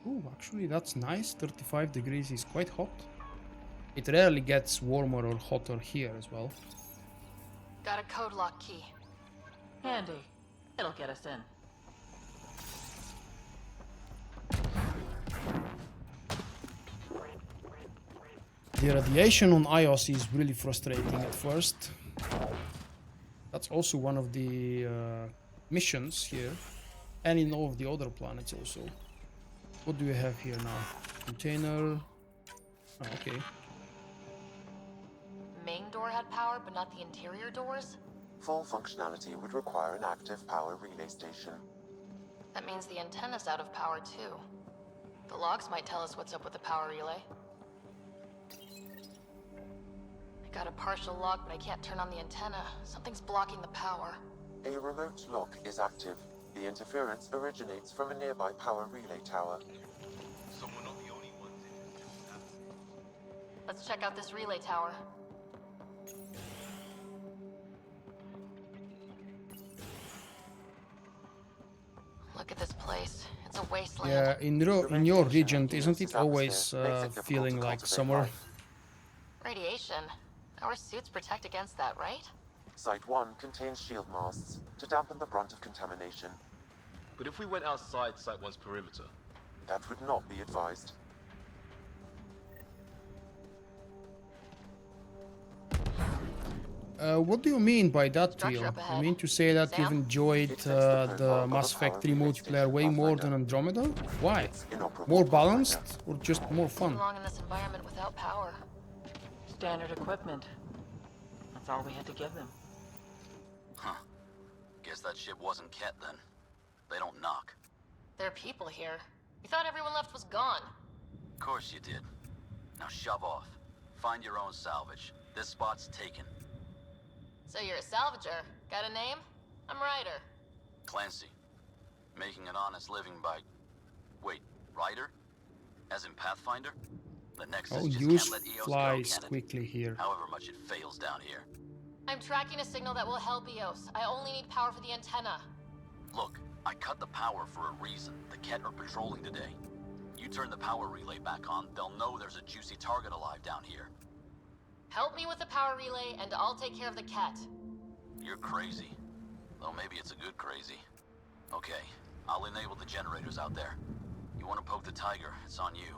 Ooh, actually that's nice. 35 degrees is quite hot. It rarely gets warmer or hotter here as well. Got a code lock key. Handy. It'll get us in. The radiation on Eos is really frustrating at first. That's also one of the missions here. And in all of the other planets also. What do we have here now? Container. Oh, okay. Main door had power, but not the interior doors? Full functionality would require an active power relay station. That means the antenna's out of power too. The logs might tell us what's up with the power relay. I got a partial log, but I can't turn on the antenna. Something's blocking the power. A remote lock is active. The interference originates from a nearby power relay tower. So we're not the only ones in. Let's check out this relay tower. Look at this place. It's a wasteland. Yeah, in your region, isn't it always feeling like summer? Radiation. Our suits protect against that, right? Site 1 contains shield masts to dampen the brunt of contamination. But if we went outside Site 1's perimeter? That would not be advised. What do you mean by that, Teal? You mean to say that you've enjoyed the Mass Effect 3 multiplayer way more than Andromeda? Why? More balanced or just more fun? Too long in this environment without power. Standard equipment. That's all we had to give them. Huh. Guess that ship wasn't Ket then. They don't knock. There are people here. We thought everyone left was gone. Of course you did. Now shove off. Find your own salvage. This spot's taken. So you're a salvager. Got a name? I'm Ryder. Clancy. Making an honest living by... Wait, Ryder? As in Pathfinder? The Nexus Oh, just use can't let EOS flies go, can it? quickly here. However much it fails down here. I'm tracking a signal that will help EOS. I only need power for the antenna. Look, I cut the power for a reason. The Ket are patrolling today. You turn the power relay back on, they'll know there's a juicy target alive down here. Help me with the power relay, and I'll take care of the cat. You're crazy. Though maybe it's a good crazy. Okay, I'll enable the generators out there. You want to poke the tiger, it's on you.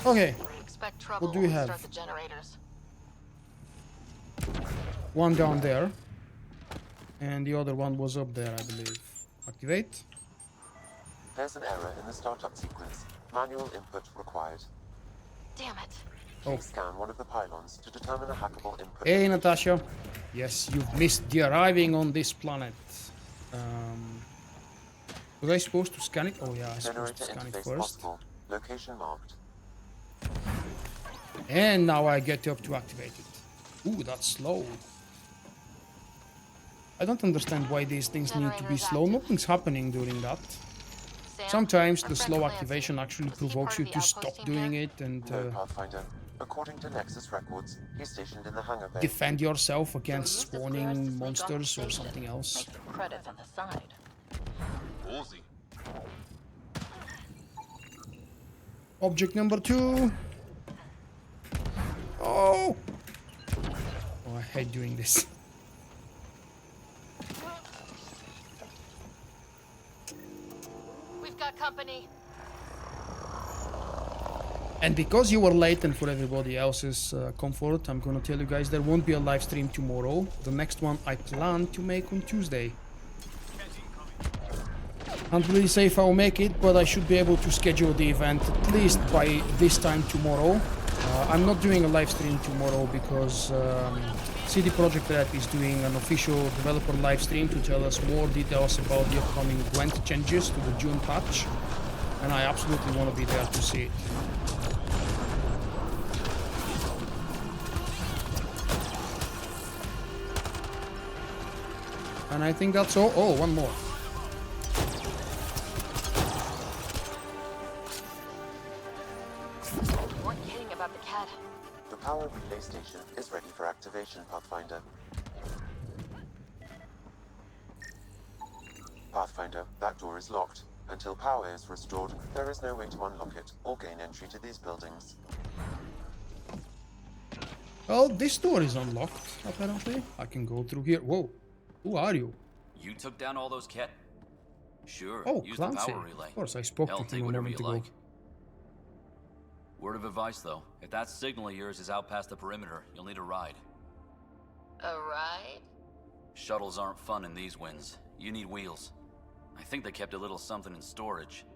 Okay. Expect trouble What do we when we have? start the generators. One down there. And the other one was up there, I believe. Activate. There's an error in the startup sequence. Manual input required. Damn it. Oh. Please scan one of the pylons to determine a hackable input. Hey, Natasha. Yes, you've missed the arriving on this planet. Was I supposed to scan it? Oh yeah, I was supposed to Generator scan it interface first. possible. Location marked. And now I get up to activate it. Ooh, that's slow. I don't understand why these things need to be slow. Nothing's happening during that. Sometimes the slow activation actually provokes you to stop doing it and No, Pathfinder. According to Nexus records, he's stationed in the hangar bay. defend yourself against spawning monsters or something else. Make some credits on the side. Ballsy. Object number 2. Oh! Oh, I hate doing this. We've got company. And because you were late and for everybody else's comfort, I'm gonna tell you guys there won't be a live stream tomorrow. The next one I plan to make on Tuesday. Can't really say if I'll make it, but I should be able to schedule the event at least by this time tomorrow. I'm not doing a live stream tomorrow because CD Projekt Red is doing an official developer live stream to tell us more details about the upcoming Gwent changes to the June patch. And I absolutely want to be there to see it. And I think that's all. Oh, one more. You weren't kidding about the cat. The power relay station is ready for activation, Pathfinder. Pathfinder, that door is locked. Until power is restored, there is no way to unlock it or gain entry to these buildings. Well, this door is unlocked, apparently. I can go through here. Whoa. Who are you? You took down all those Ket? Sure, Oh, use the Clancy. power relay. Of course, I spoke Hell, to take him a whatever moment you ago. like. Word of advice, though. If that signal of yours is out past the perimeter, you'll need a ride. A ride? Shuttles aren't fun in these winds. You need wheels. I think they kept a little something in storage.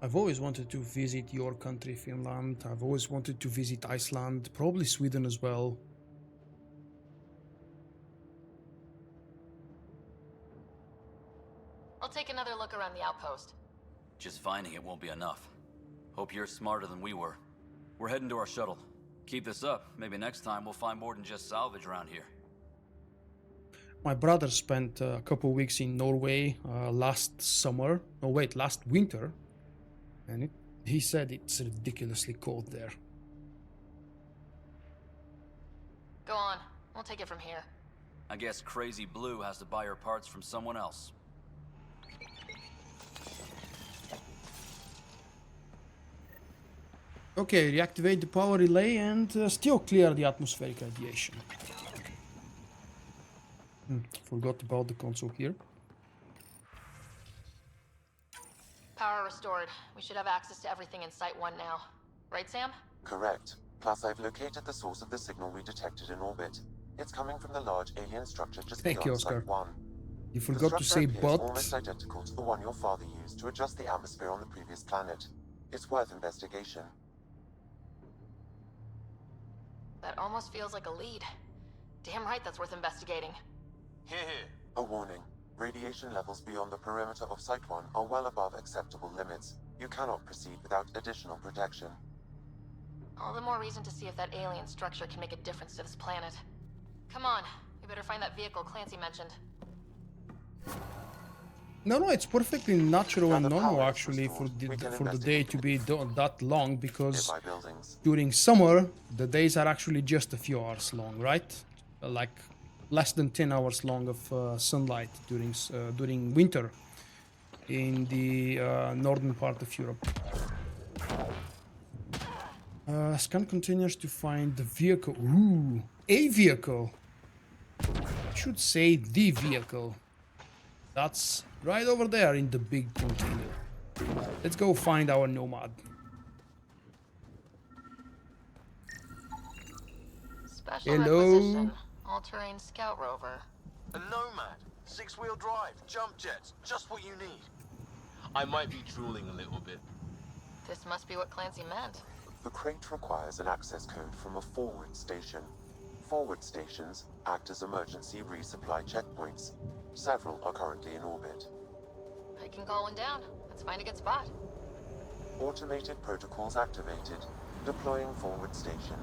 I've always wanted to visit your country, Finland. I've always wanted to visit Iceland, probably Sweden as well. outpost. Just finding it won't be enough. Hope you're smarter than we were. We're heading to our shuttle. Keep this up. Maybe next time we'll find more than just salvage around here. My brother spent a couple weeks in Norway last summer. Oh wait, last winter. And he said it's ridiculously cold there. Go on. We'll take it from here. I guess Crazy Blue has to buy her parts from someone else. Okay, reactivate the power relay and still clear the atmospheric radiation. Forgot about the console here. Power restored. We should have access to everything in Site 1 now. Right, Sam? Correct. Plus, I've located the source of the signal we detected in orbit. It's coming from the large alien structure just Thank you, beyond Oscar. Site 1. You The forgot to structure say appears but. almost identical to the one your father used to adjust the atmosphere on the previous planet. It's worth investigation. That almost feels like a lead. Damn right that's worth investigating. Here. A warning. Radiation levels beyond the perimeter of Site 1 are well above acceptable limits. You cannot proceed without additional protection. All the more reason to see if that alien structure can make a difference to this planet. Come on, we better find that vehicle Clancy mentioned. No, it's perfectly natural and normal actually for the day to be that long, because during summer the days are actually just a few hours long, right? Like less than 10 hours long of sunlight during winter in the northern part of Europe. Scan continues to find the vehicle. Ooh, a vehicle. I should say the vehicle. That's right over there in the big container. Let's go find our Nomad. Special Hello. requisition. All-terrain scout rover. A Nomad. 6-wheel drive. Jump jets. Just what you need. I might be drooling a little bit. This must be what Clancy meant. The crate requires an access code from a forward station. Forward stations act as emergency resupply checkpoints. Several are currently in orbit. I can call one down. Let's find a good spot. Automated protocols activated. Deploying forward station.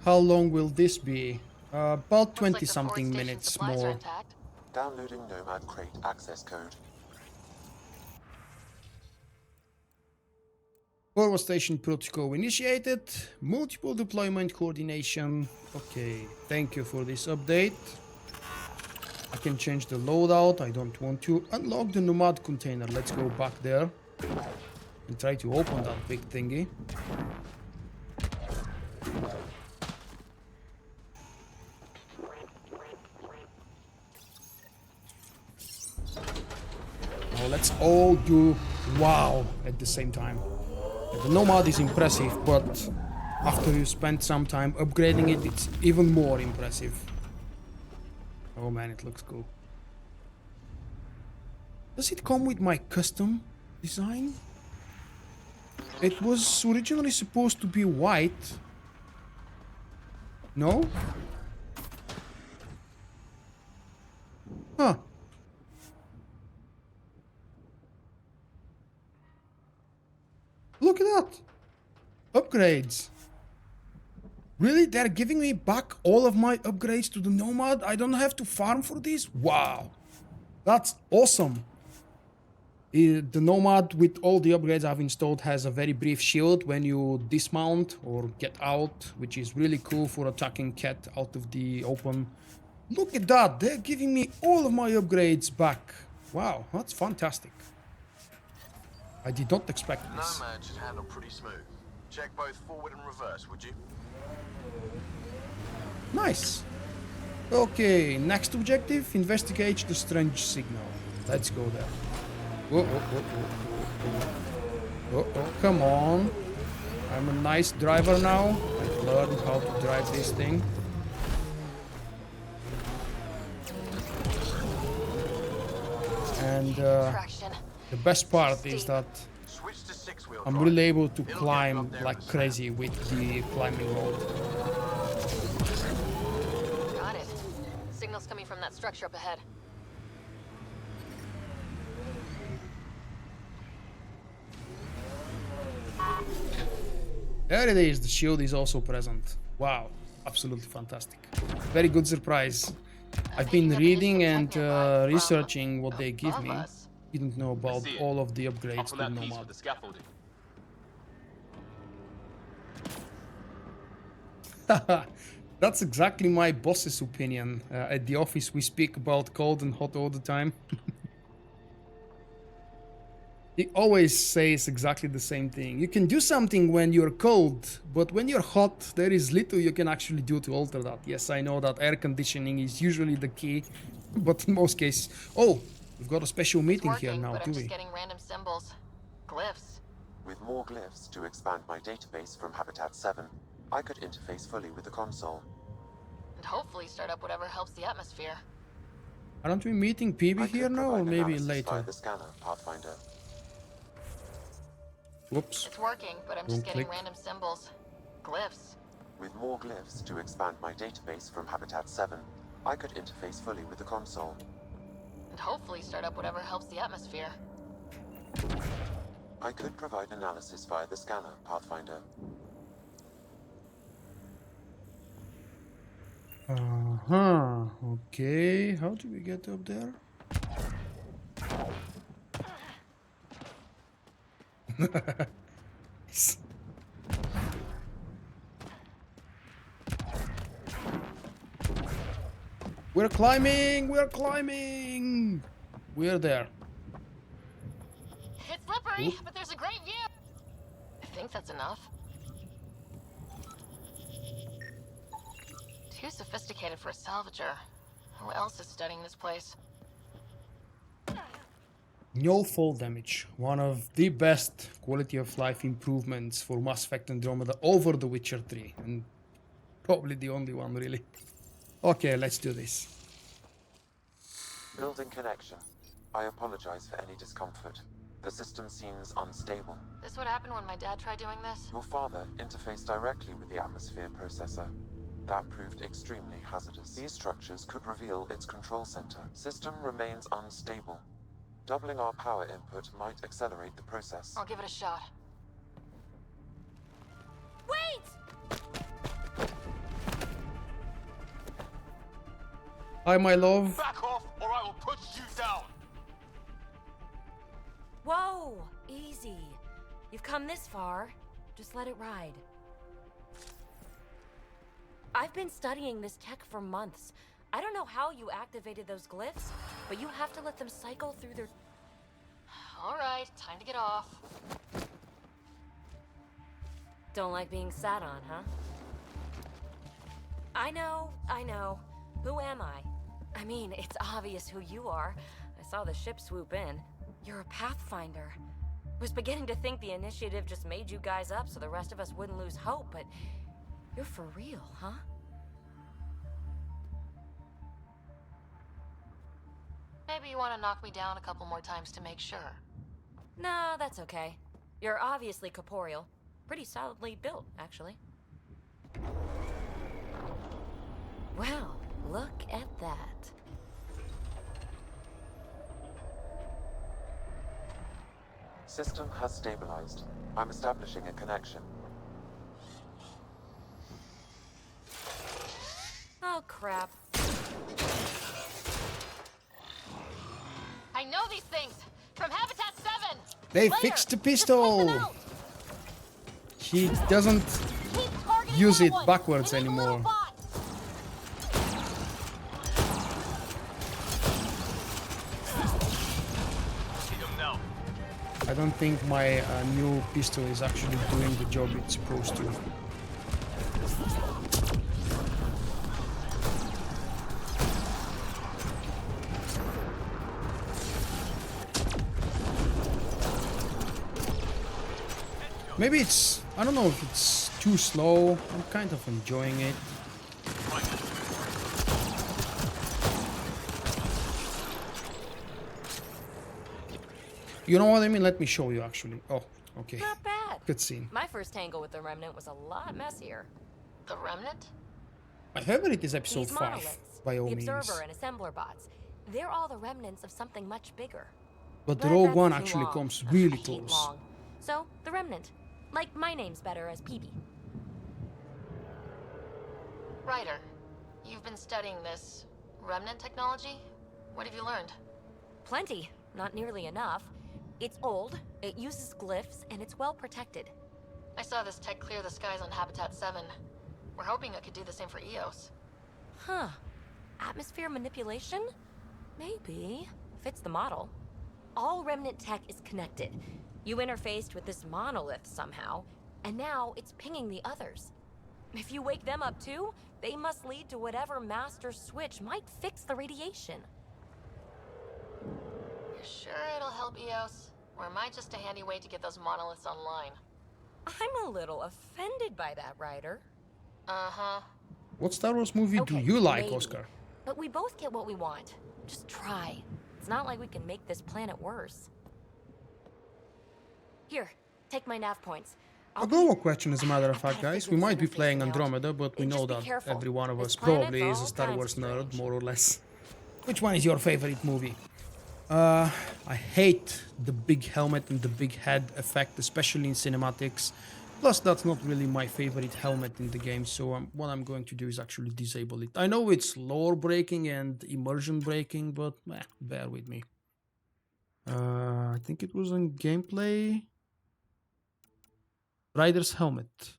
How long will this be? About 20-something minutes more. Downloading Nomad crate access code. Forward station protocol initiated. Multiple deployment coordination. Okay, thank you for this update. I can change the loadout. I don't want to unlock the Nomad container. Let's go back there and try to open that big thingy. Now let's all do wow at the same time. The Nomad is impressive, but after you spend some time upgrading it, it's even more impressive. Oh man, it looks cool. Does it come with my custom design? It was originally supposed to be white. No? Huh. Look at that! Upgrades! Really? They're giving me back all of my upgrades to the Nomad? I don't have to farm for this? Wow! That's awesome! The Nomad, with all the upgrades I've installed, has a very brief shield when you dismount or get out, which is really cool for attacking Cat out of the open. Look at that! They're giving me all of my upgrades back! Wow, that's fantastic. I did not expect this. Nomad should handle pretty smooth. Check both forward and reverse, would you? Nice. Okay, next objective, investigate the strange signal. Let's go there. Oh, come on. I'm a nice driver now. I've learned how to drive this thing. And the best part is that I'm really able to climb like crazy with the climbing mode. Got it. Signal signals coming from that structure up ahead. There it is. The shield is also present. Wow, absolutely fantastic. Very good surprise. I've been reading and researching what they give me. Didn't know about all of the upgrades to Nomad. That's exactly my boss's opinion. At the office, we speak about cold and hot all the time. He always says exactly the same thing. You can do something when you're cold, but when you're hot, there is little you can actually do to alter that. Yes, I know that air conditioning is usually the key, but in most cases... Oh, we've got a special meeting here now, do we? I'm just getting random symbols. Glyphs. With more glyphs to expand my database from Habitat 7, I could interface fully with the console. And hopefully start up whatever helps the atmosphere. Aren't we meeting PB here now, or maybe later? The scanner, Pathfinder. Whoops. It's working, but I'm just getting random symbols. Glyphs. With more glyphs to expand my database from Habitat 7, I could interface fully with the console. And hopefully start up whatever helps the atmosphere. I could provide analysis via the scanner, Pathfinder. Uh-huh. Okay, how do we get up there? We're climbing! We're climbing! We're there. It's slippery, but there's a great view! I think that's enough. Too sophisticated for a salvager. Who else is studying this place? No fall damage. One of the best quality of life improvements for Mass Effect Andromeda over The Witcher 3. And probably the only one, really. Okay, let's do this. Building connection. I apologize for any discomfort. The system seems unstable. This would happen when my dad tried doing this? Your father interfaced directly with the atmosphere processor. That proved extremely hazardous. These structures could reveal its control center. System remains unstable. Doubling our power input might accelerate the process. I'll give it a shot. Wait! Hi, my love. Back off, or I will put you down! Whoa! Easy. You've come this far. Just let it ride. I've been studying this tech for months. I don't know how you activated those glyphs, but you have to let them cycle through their... Alright, time to get off. Don't like being sat on, huh? I know. Who am I? I mean, it's obvious who you are. I saw the ship swoop in. You're a Pathfinder. Was beginning to think the initiative just made you guys up so the rest of us wouldn't lose hope, but you're for real, huh? Maybe you want to knock me down a couple more times to make sure. No, that's okay. You're obviously corporeal. Pretty solidly built, actually. Well, look at that. System has stabilized. I'm establishing a connection. Oh, crap. I know these things! From Habitat 7! They fixed the pistol! He doesn't use it backwards anymore. I don't think my new pistol is actually doing the job it's supposed to. Maybe it's... I don't know if it's too slow. I'm kind of enjoying it. You know what I mean? Let me show you, actually. Oh, okay. Not bad. Good scene. My first tangle with the Remnant was a lot messier. The Remnant? My favorite is episode These 5, monoliths, by all the means. observer and assembler bots, they're all the remnants of something much bigger. But the Rogue that's One too actually long. comes Ugh, really I hate close. long. So, the remnant. Like, my name's better as PB. Ryder, you've been studying this remnant technology? What have you learned? Plenty. Not nearly enough. It's old, it uses glyphs, and it's well protected. I saw this tech clear the skies on Habitat 7. We're hoping it could do the same for EOS. Huh. Atmosphere manipulation? Maybe. Fits the model. All remnant tech is connected. You interfaced with this monolith somehow, and now it's pinging the others. If you wake them up too, they must lead to whatever master switch might fix the radiation. You sure it'll help EOS? Or am I just a handy way to get those monoliths online? I'm a little offended by that, Ryder. Uh-huh. What Star Wars movie do you like, Oscar? But we both get what we want. Just try. It's not like we can make this planet worse. Here, take my nav points. A global question, as a matter of fact, guys. We might be playing Andromeda, but we know that every one of us probably is a Star Wars nerd, more or less. Which one is your favorite movie? I hate the big helmet and the big head effect, especially in cinematics. Plus, that's not really my favorite helmet in the game, so what I'm going to do is actually disable it. I know it's lore breaking and immersion breaking, but bear with me. I think it was on gameplay. Ryder's helmet.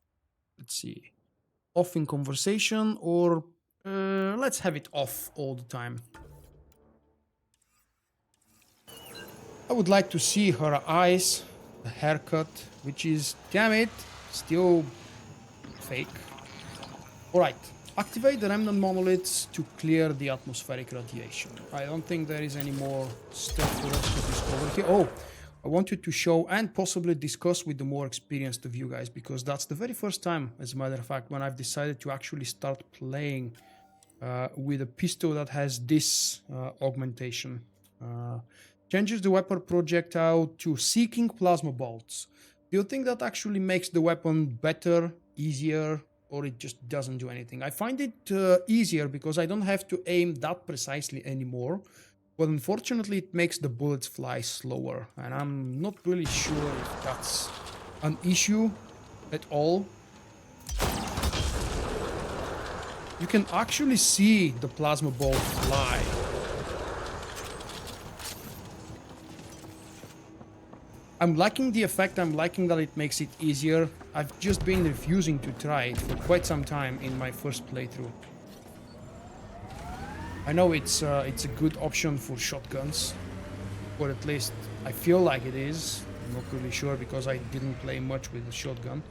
Let's see. Off in conversation, or let's have it off all the time. I would like to see her eyes, the haircut, which is, damn it, still fake. Alright, activate the remnant monoliths to clear the atmospheric radiation. I don't think there is any more stuff for us to discover here. Oh, I wanted to show and possibly discuss with the more experienced of you guys, because that's the very first time, as a matter of fact, when I've decided to actually start playing with a pistol that has this augmentation. Changes the weapon projectile to seeking plasma bolts. Do you think that actually makes the weapon better, easier, or it just doesn't do anything? I find it easier because I don't have to aim that precisely anymore, but unfortunately it makes the bullets fly slower, and I'm not really sure if that's an issue at all. You can actually see the plasma bolt fly. I'm liking the effect, I'm liking that it makes it easier. I've just been refusing to try it for quite some time in my first playthrough. I know it's a good option for shotguns, or at least I feel like it is. I'm not really sure because I didn't play much with the shotgun.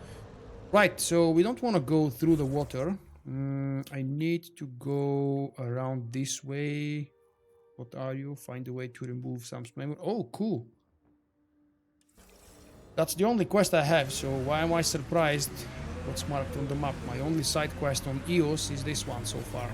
Right, so we don't want to go through the water. I need to go around this way. What are you? Find a way to remove some flame. Oh, cool. That's the only quest I have, so why am I surprised what's marked on the map? My only side quest on EOS is this one so far.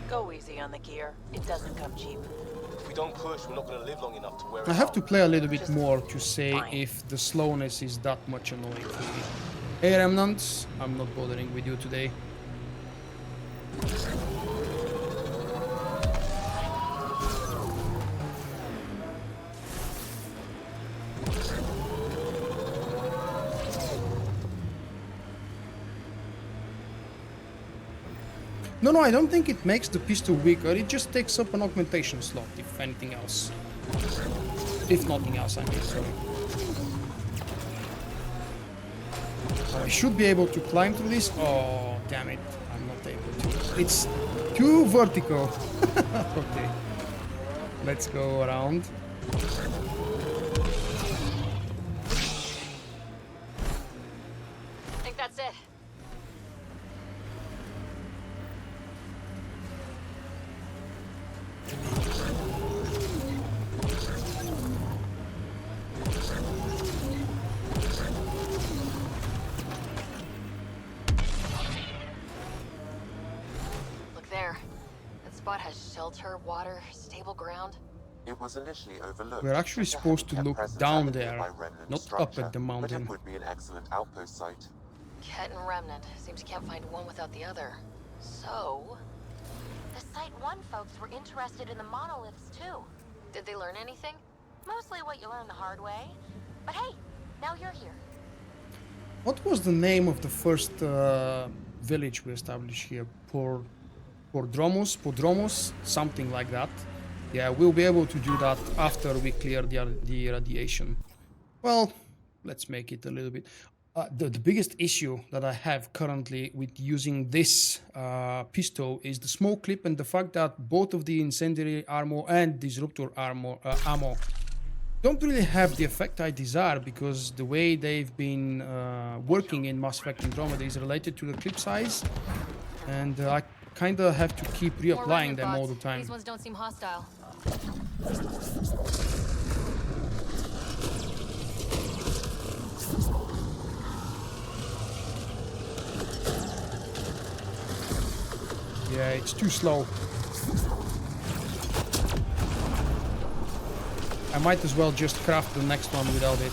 Go easy on the gear. It doesn't come cheap. If we don't push, we're not going to live long enough to wear it I have out. to play a little bit more to say if the slowness is that much annoying for me. Hey Remnants, I'm not bothering with you today. No, I don't think it makes the pistol weaker, it just takes up an augmentation slot, if anything else. If nothing else, I mean, sorry. I should be able to climb through this. Oh, damn it, I'm not able to. It's too vertical. Okay, let's go around. I think that's it. shelter, water, stable ground. It was initially overlooked. We're actually due to supposed to having look kept presence down at the there, nearby remnant not up structure, at the but mountain. it would be an excellent outpost site. Ket and Remnant. Seems you can't find one without the other. So... The Site 1 folks were interested in the monoliths, too. Did they learn anything? Mostly what you learn the hard way. But hey, now you're here. What was the name of the first village we established here? Podromos, something like that. Yeah, we'll be able to do that after we clear the radiation. Well, let's make it a little bit. The biggest issue that I have currently with using this pistol is the smoke clip and the fact that both of the incendiary ammo and disruptor ammo don't really have the effect I desire, because the way they've been working in Mass Effect Andromeda is related to the clip size, and I kind of have to keep reapplying them all the time. These ones don't seem hostile. Yeah, it's too slow. I might as well just craft the next one without it.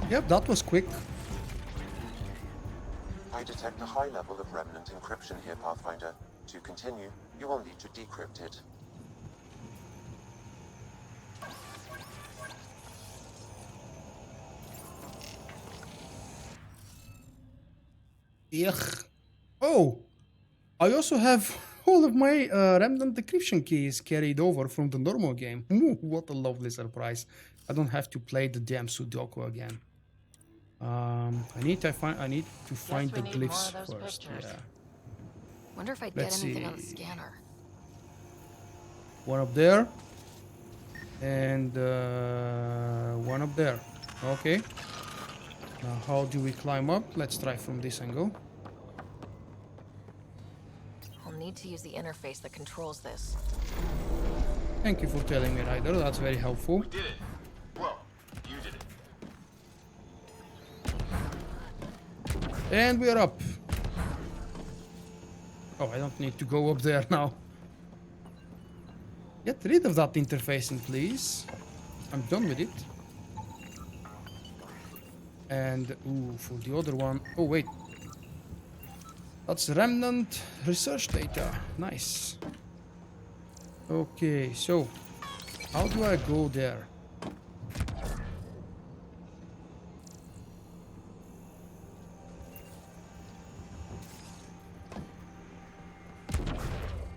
Yep, that was quick. I detect a high level of remnant encryption here, Pathfinder. To continue, you will need to decrypt it. Yuck. Oh, I also have all of my remnant decryption keys carried over from the normal game. Ooh, what a lovely surprise. I don't have to play the damn Sudoku again. I need to find the glyphs first. Yeah. Wonder if I'd Let's get anything see. on the scanner. One up there, and one up there. Okay. Now, how do we climb up? Let's try from this angle. I'll need to use the interface that controls this. Thank you for telling me, Ryder. That's very helpful. We did it. Well, you did it. And we're up. Oh, I don't need to go up there now. Get rid of that interfacing, please. I'm done with it. And, ooh, for the other one... Oh, wait. That's remnant research data. Nice. Okay, so... how do I go there?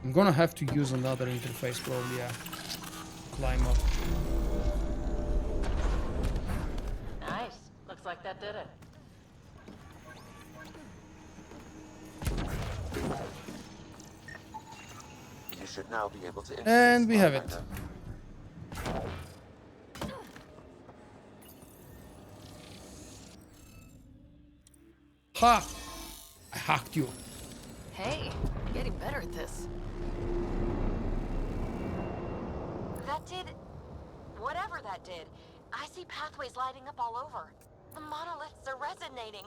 I'm gonna have to use another interface probably, yeah. Climb up. Nice. Looks like that did it. You should now be able to... And we have it. Ha! I hacked you. Hey, I'm getting better at this. That did... whatever that did. I see pathways lighting up all over. The monoliths are resonating.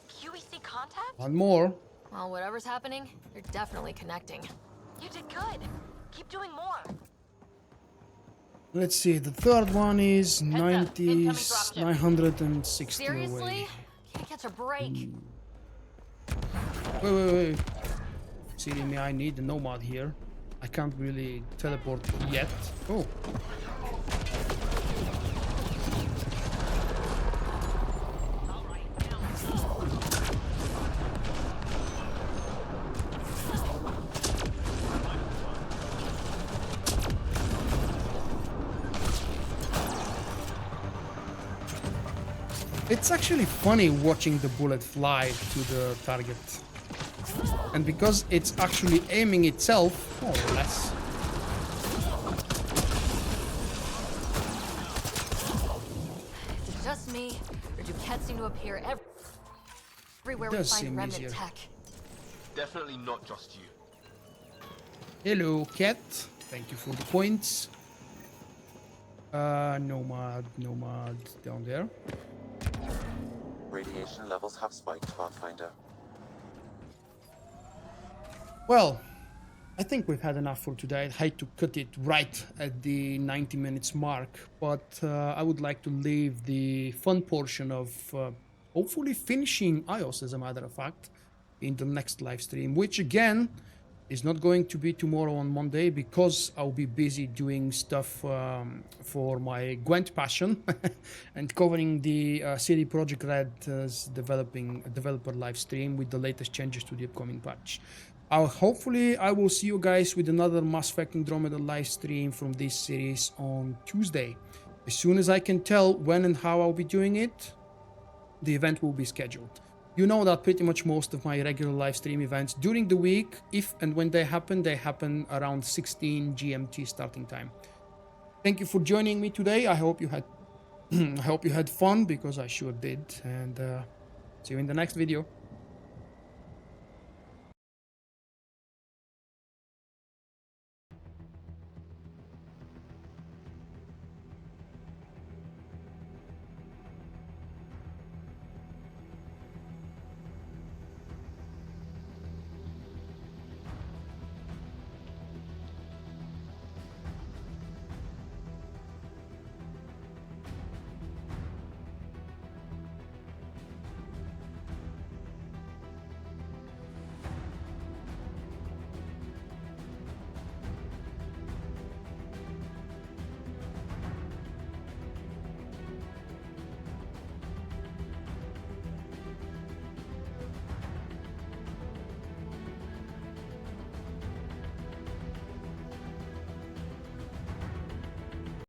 QEC contact? One more. Well, whatever's happening, you're definitely connecting. You did good. Keep doing more. Let's see, the third one is 960 Seriously? away. Can't catch a break. Wait. Silly me, I need the Nomad here. I can't really teleport yet. Oh. It's actually funny watching the bullet fly to the target. And because it's actually aiming itself, more or less. Is it just me, or do cats seem to appear everywhere we Does find seem remnant easier. tech? Definitely not just you. Hello, cat. Thank you for the points. Nomad down there. Radiation levels have spiked, Pathfinder. Well, I think we've had enough for today. I'd hate to cut it right at the 90 minutes mark, but I would like to leave the fun portion of hopefully finishing iOS, as a matter of fact, in the next live stream, which again is not going to be tomorrow on Monday because I'll be busy doing stuff for my Gwent passion and covering the CD Projekt Red's developer live stream with the latest changes to the upcoming patch. Hopefully I will see you guys with another Mass Effect Andromeda live stream from this series on Tuesday. As soon as I can tell when and how I'll be doing it, the event will be scheduled. You know that pretty much most of my regular live stream events during the week, if and when they happen around 16 GMT starting time. Thank you for joining me today. I hope you had fun, because I sure did, and see you in the next video.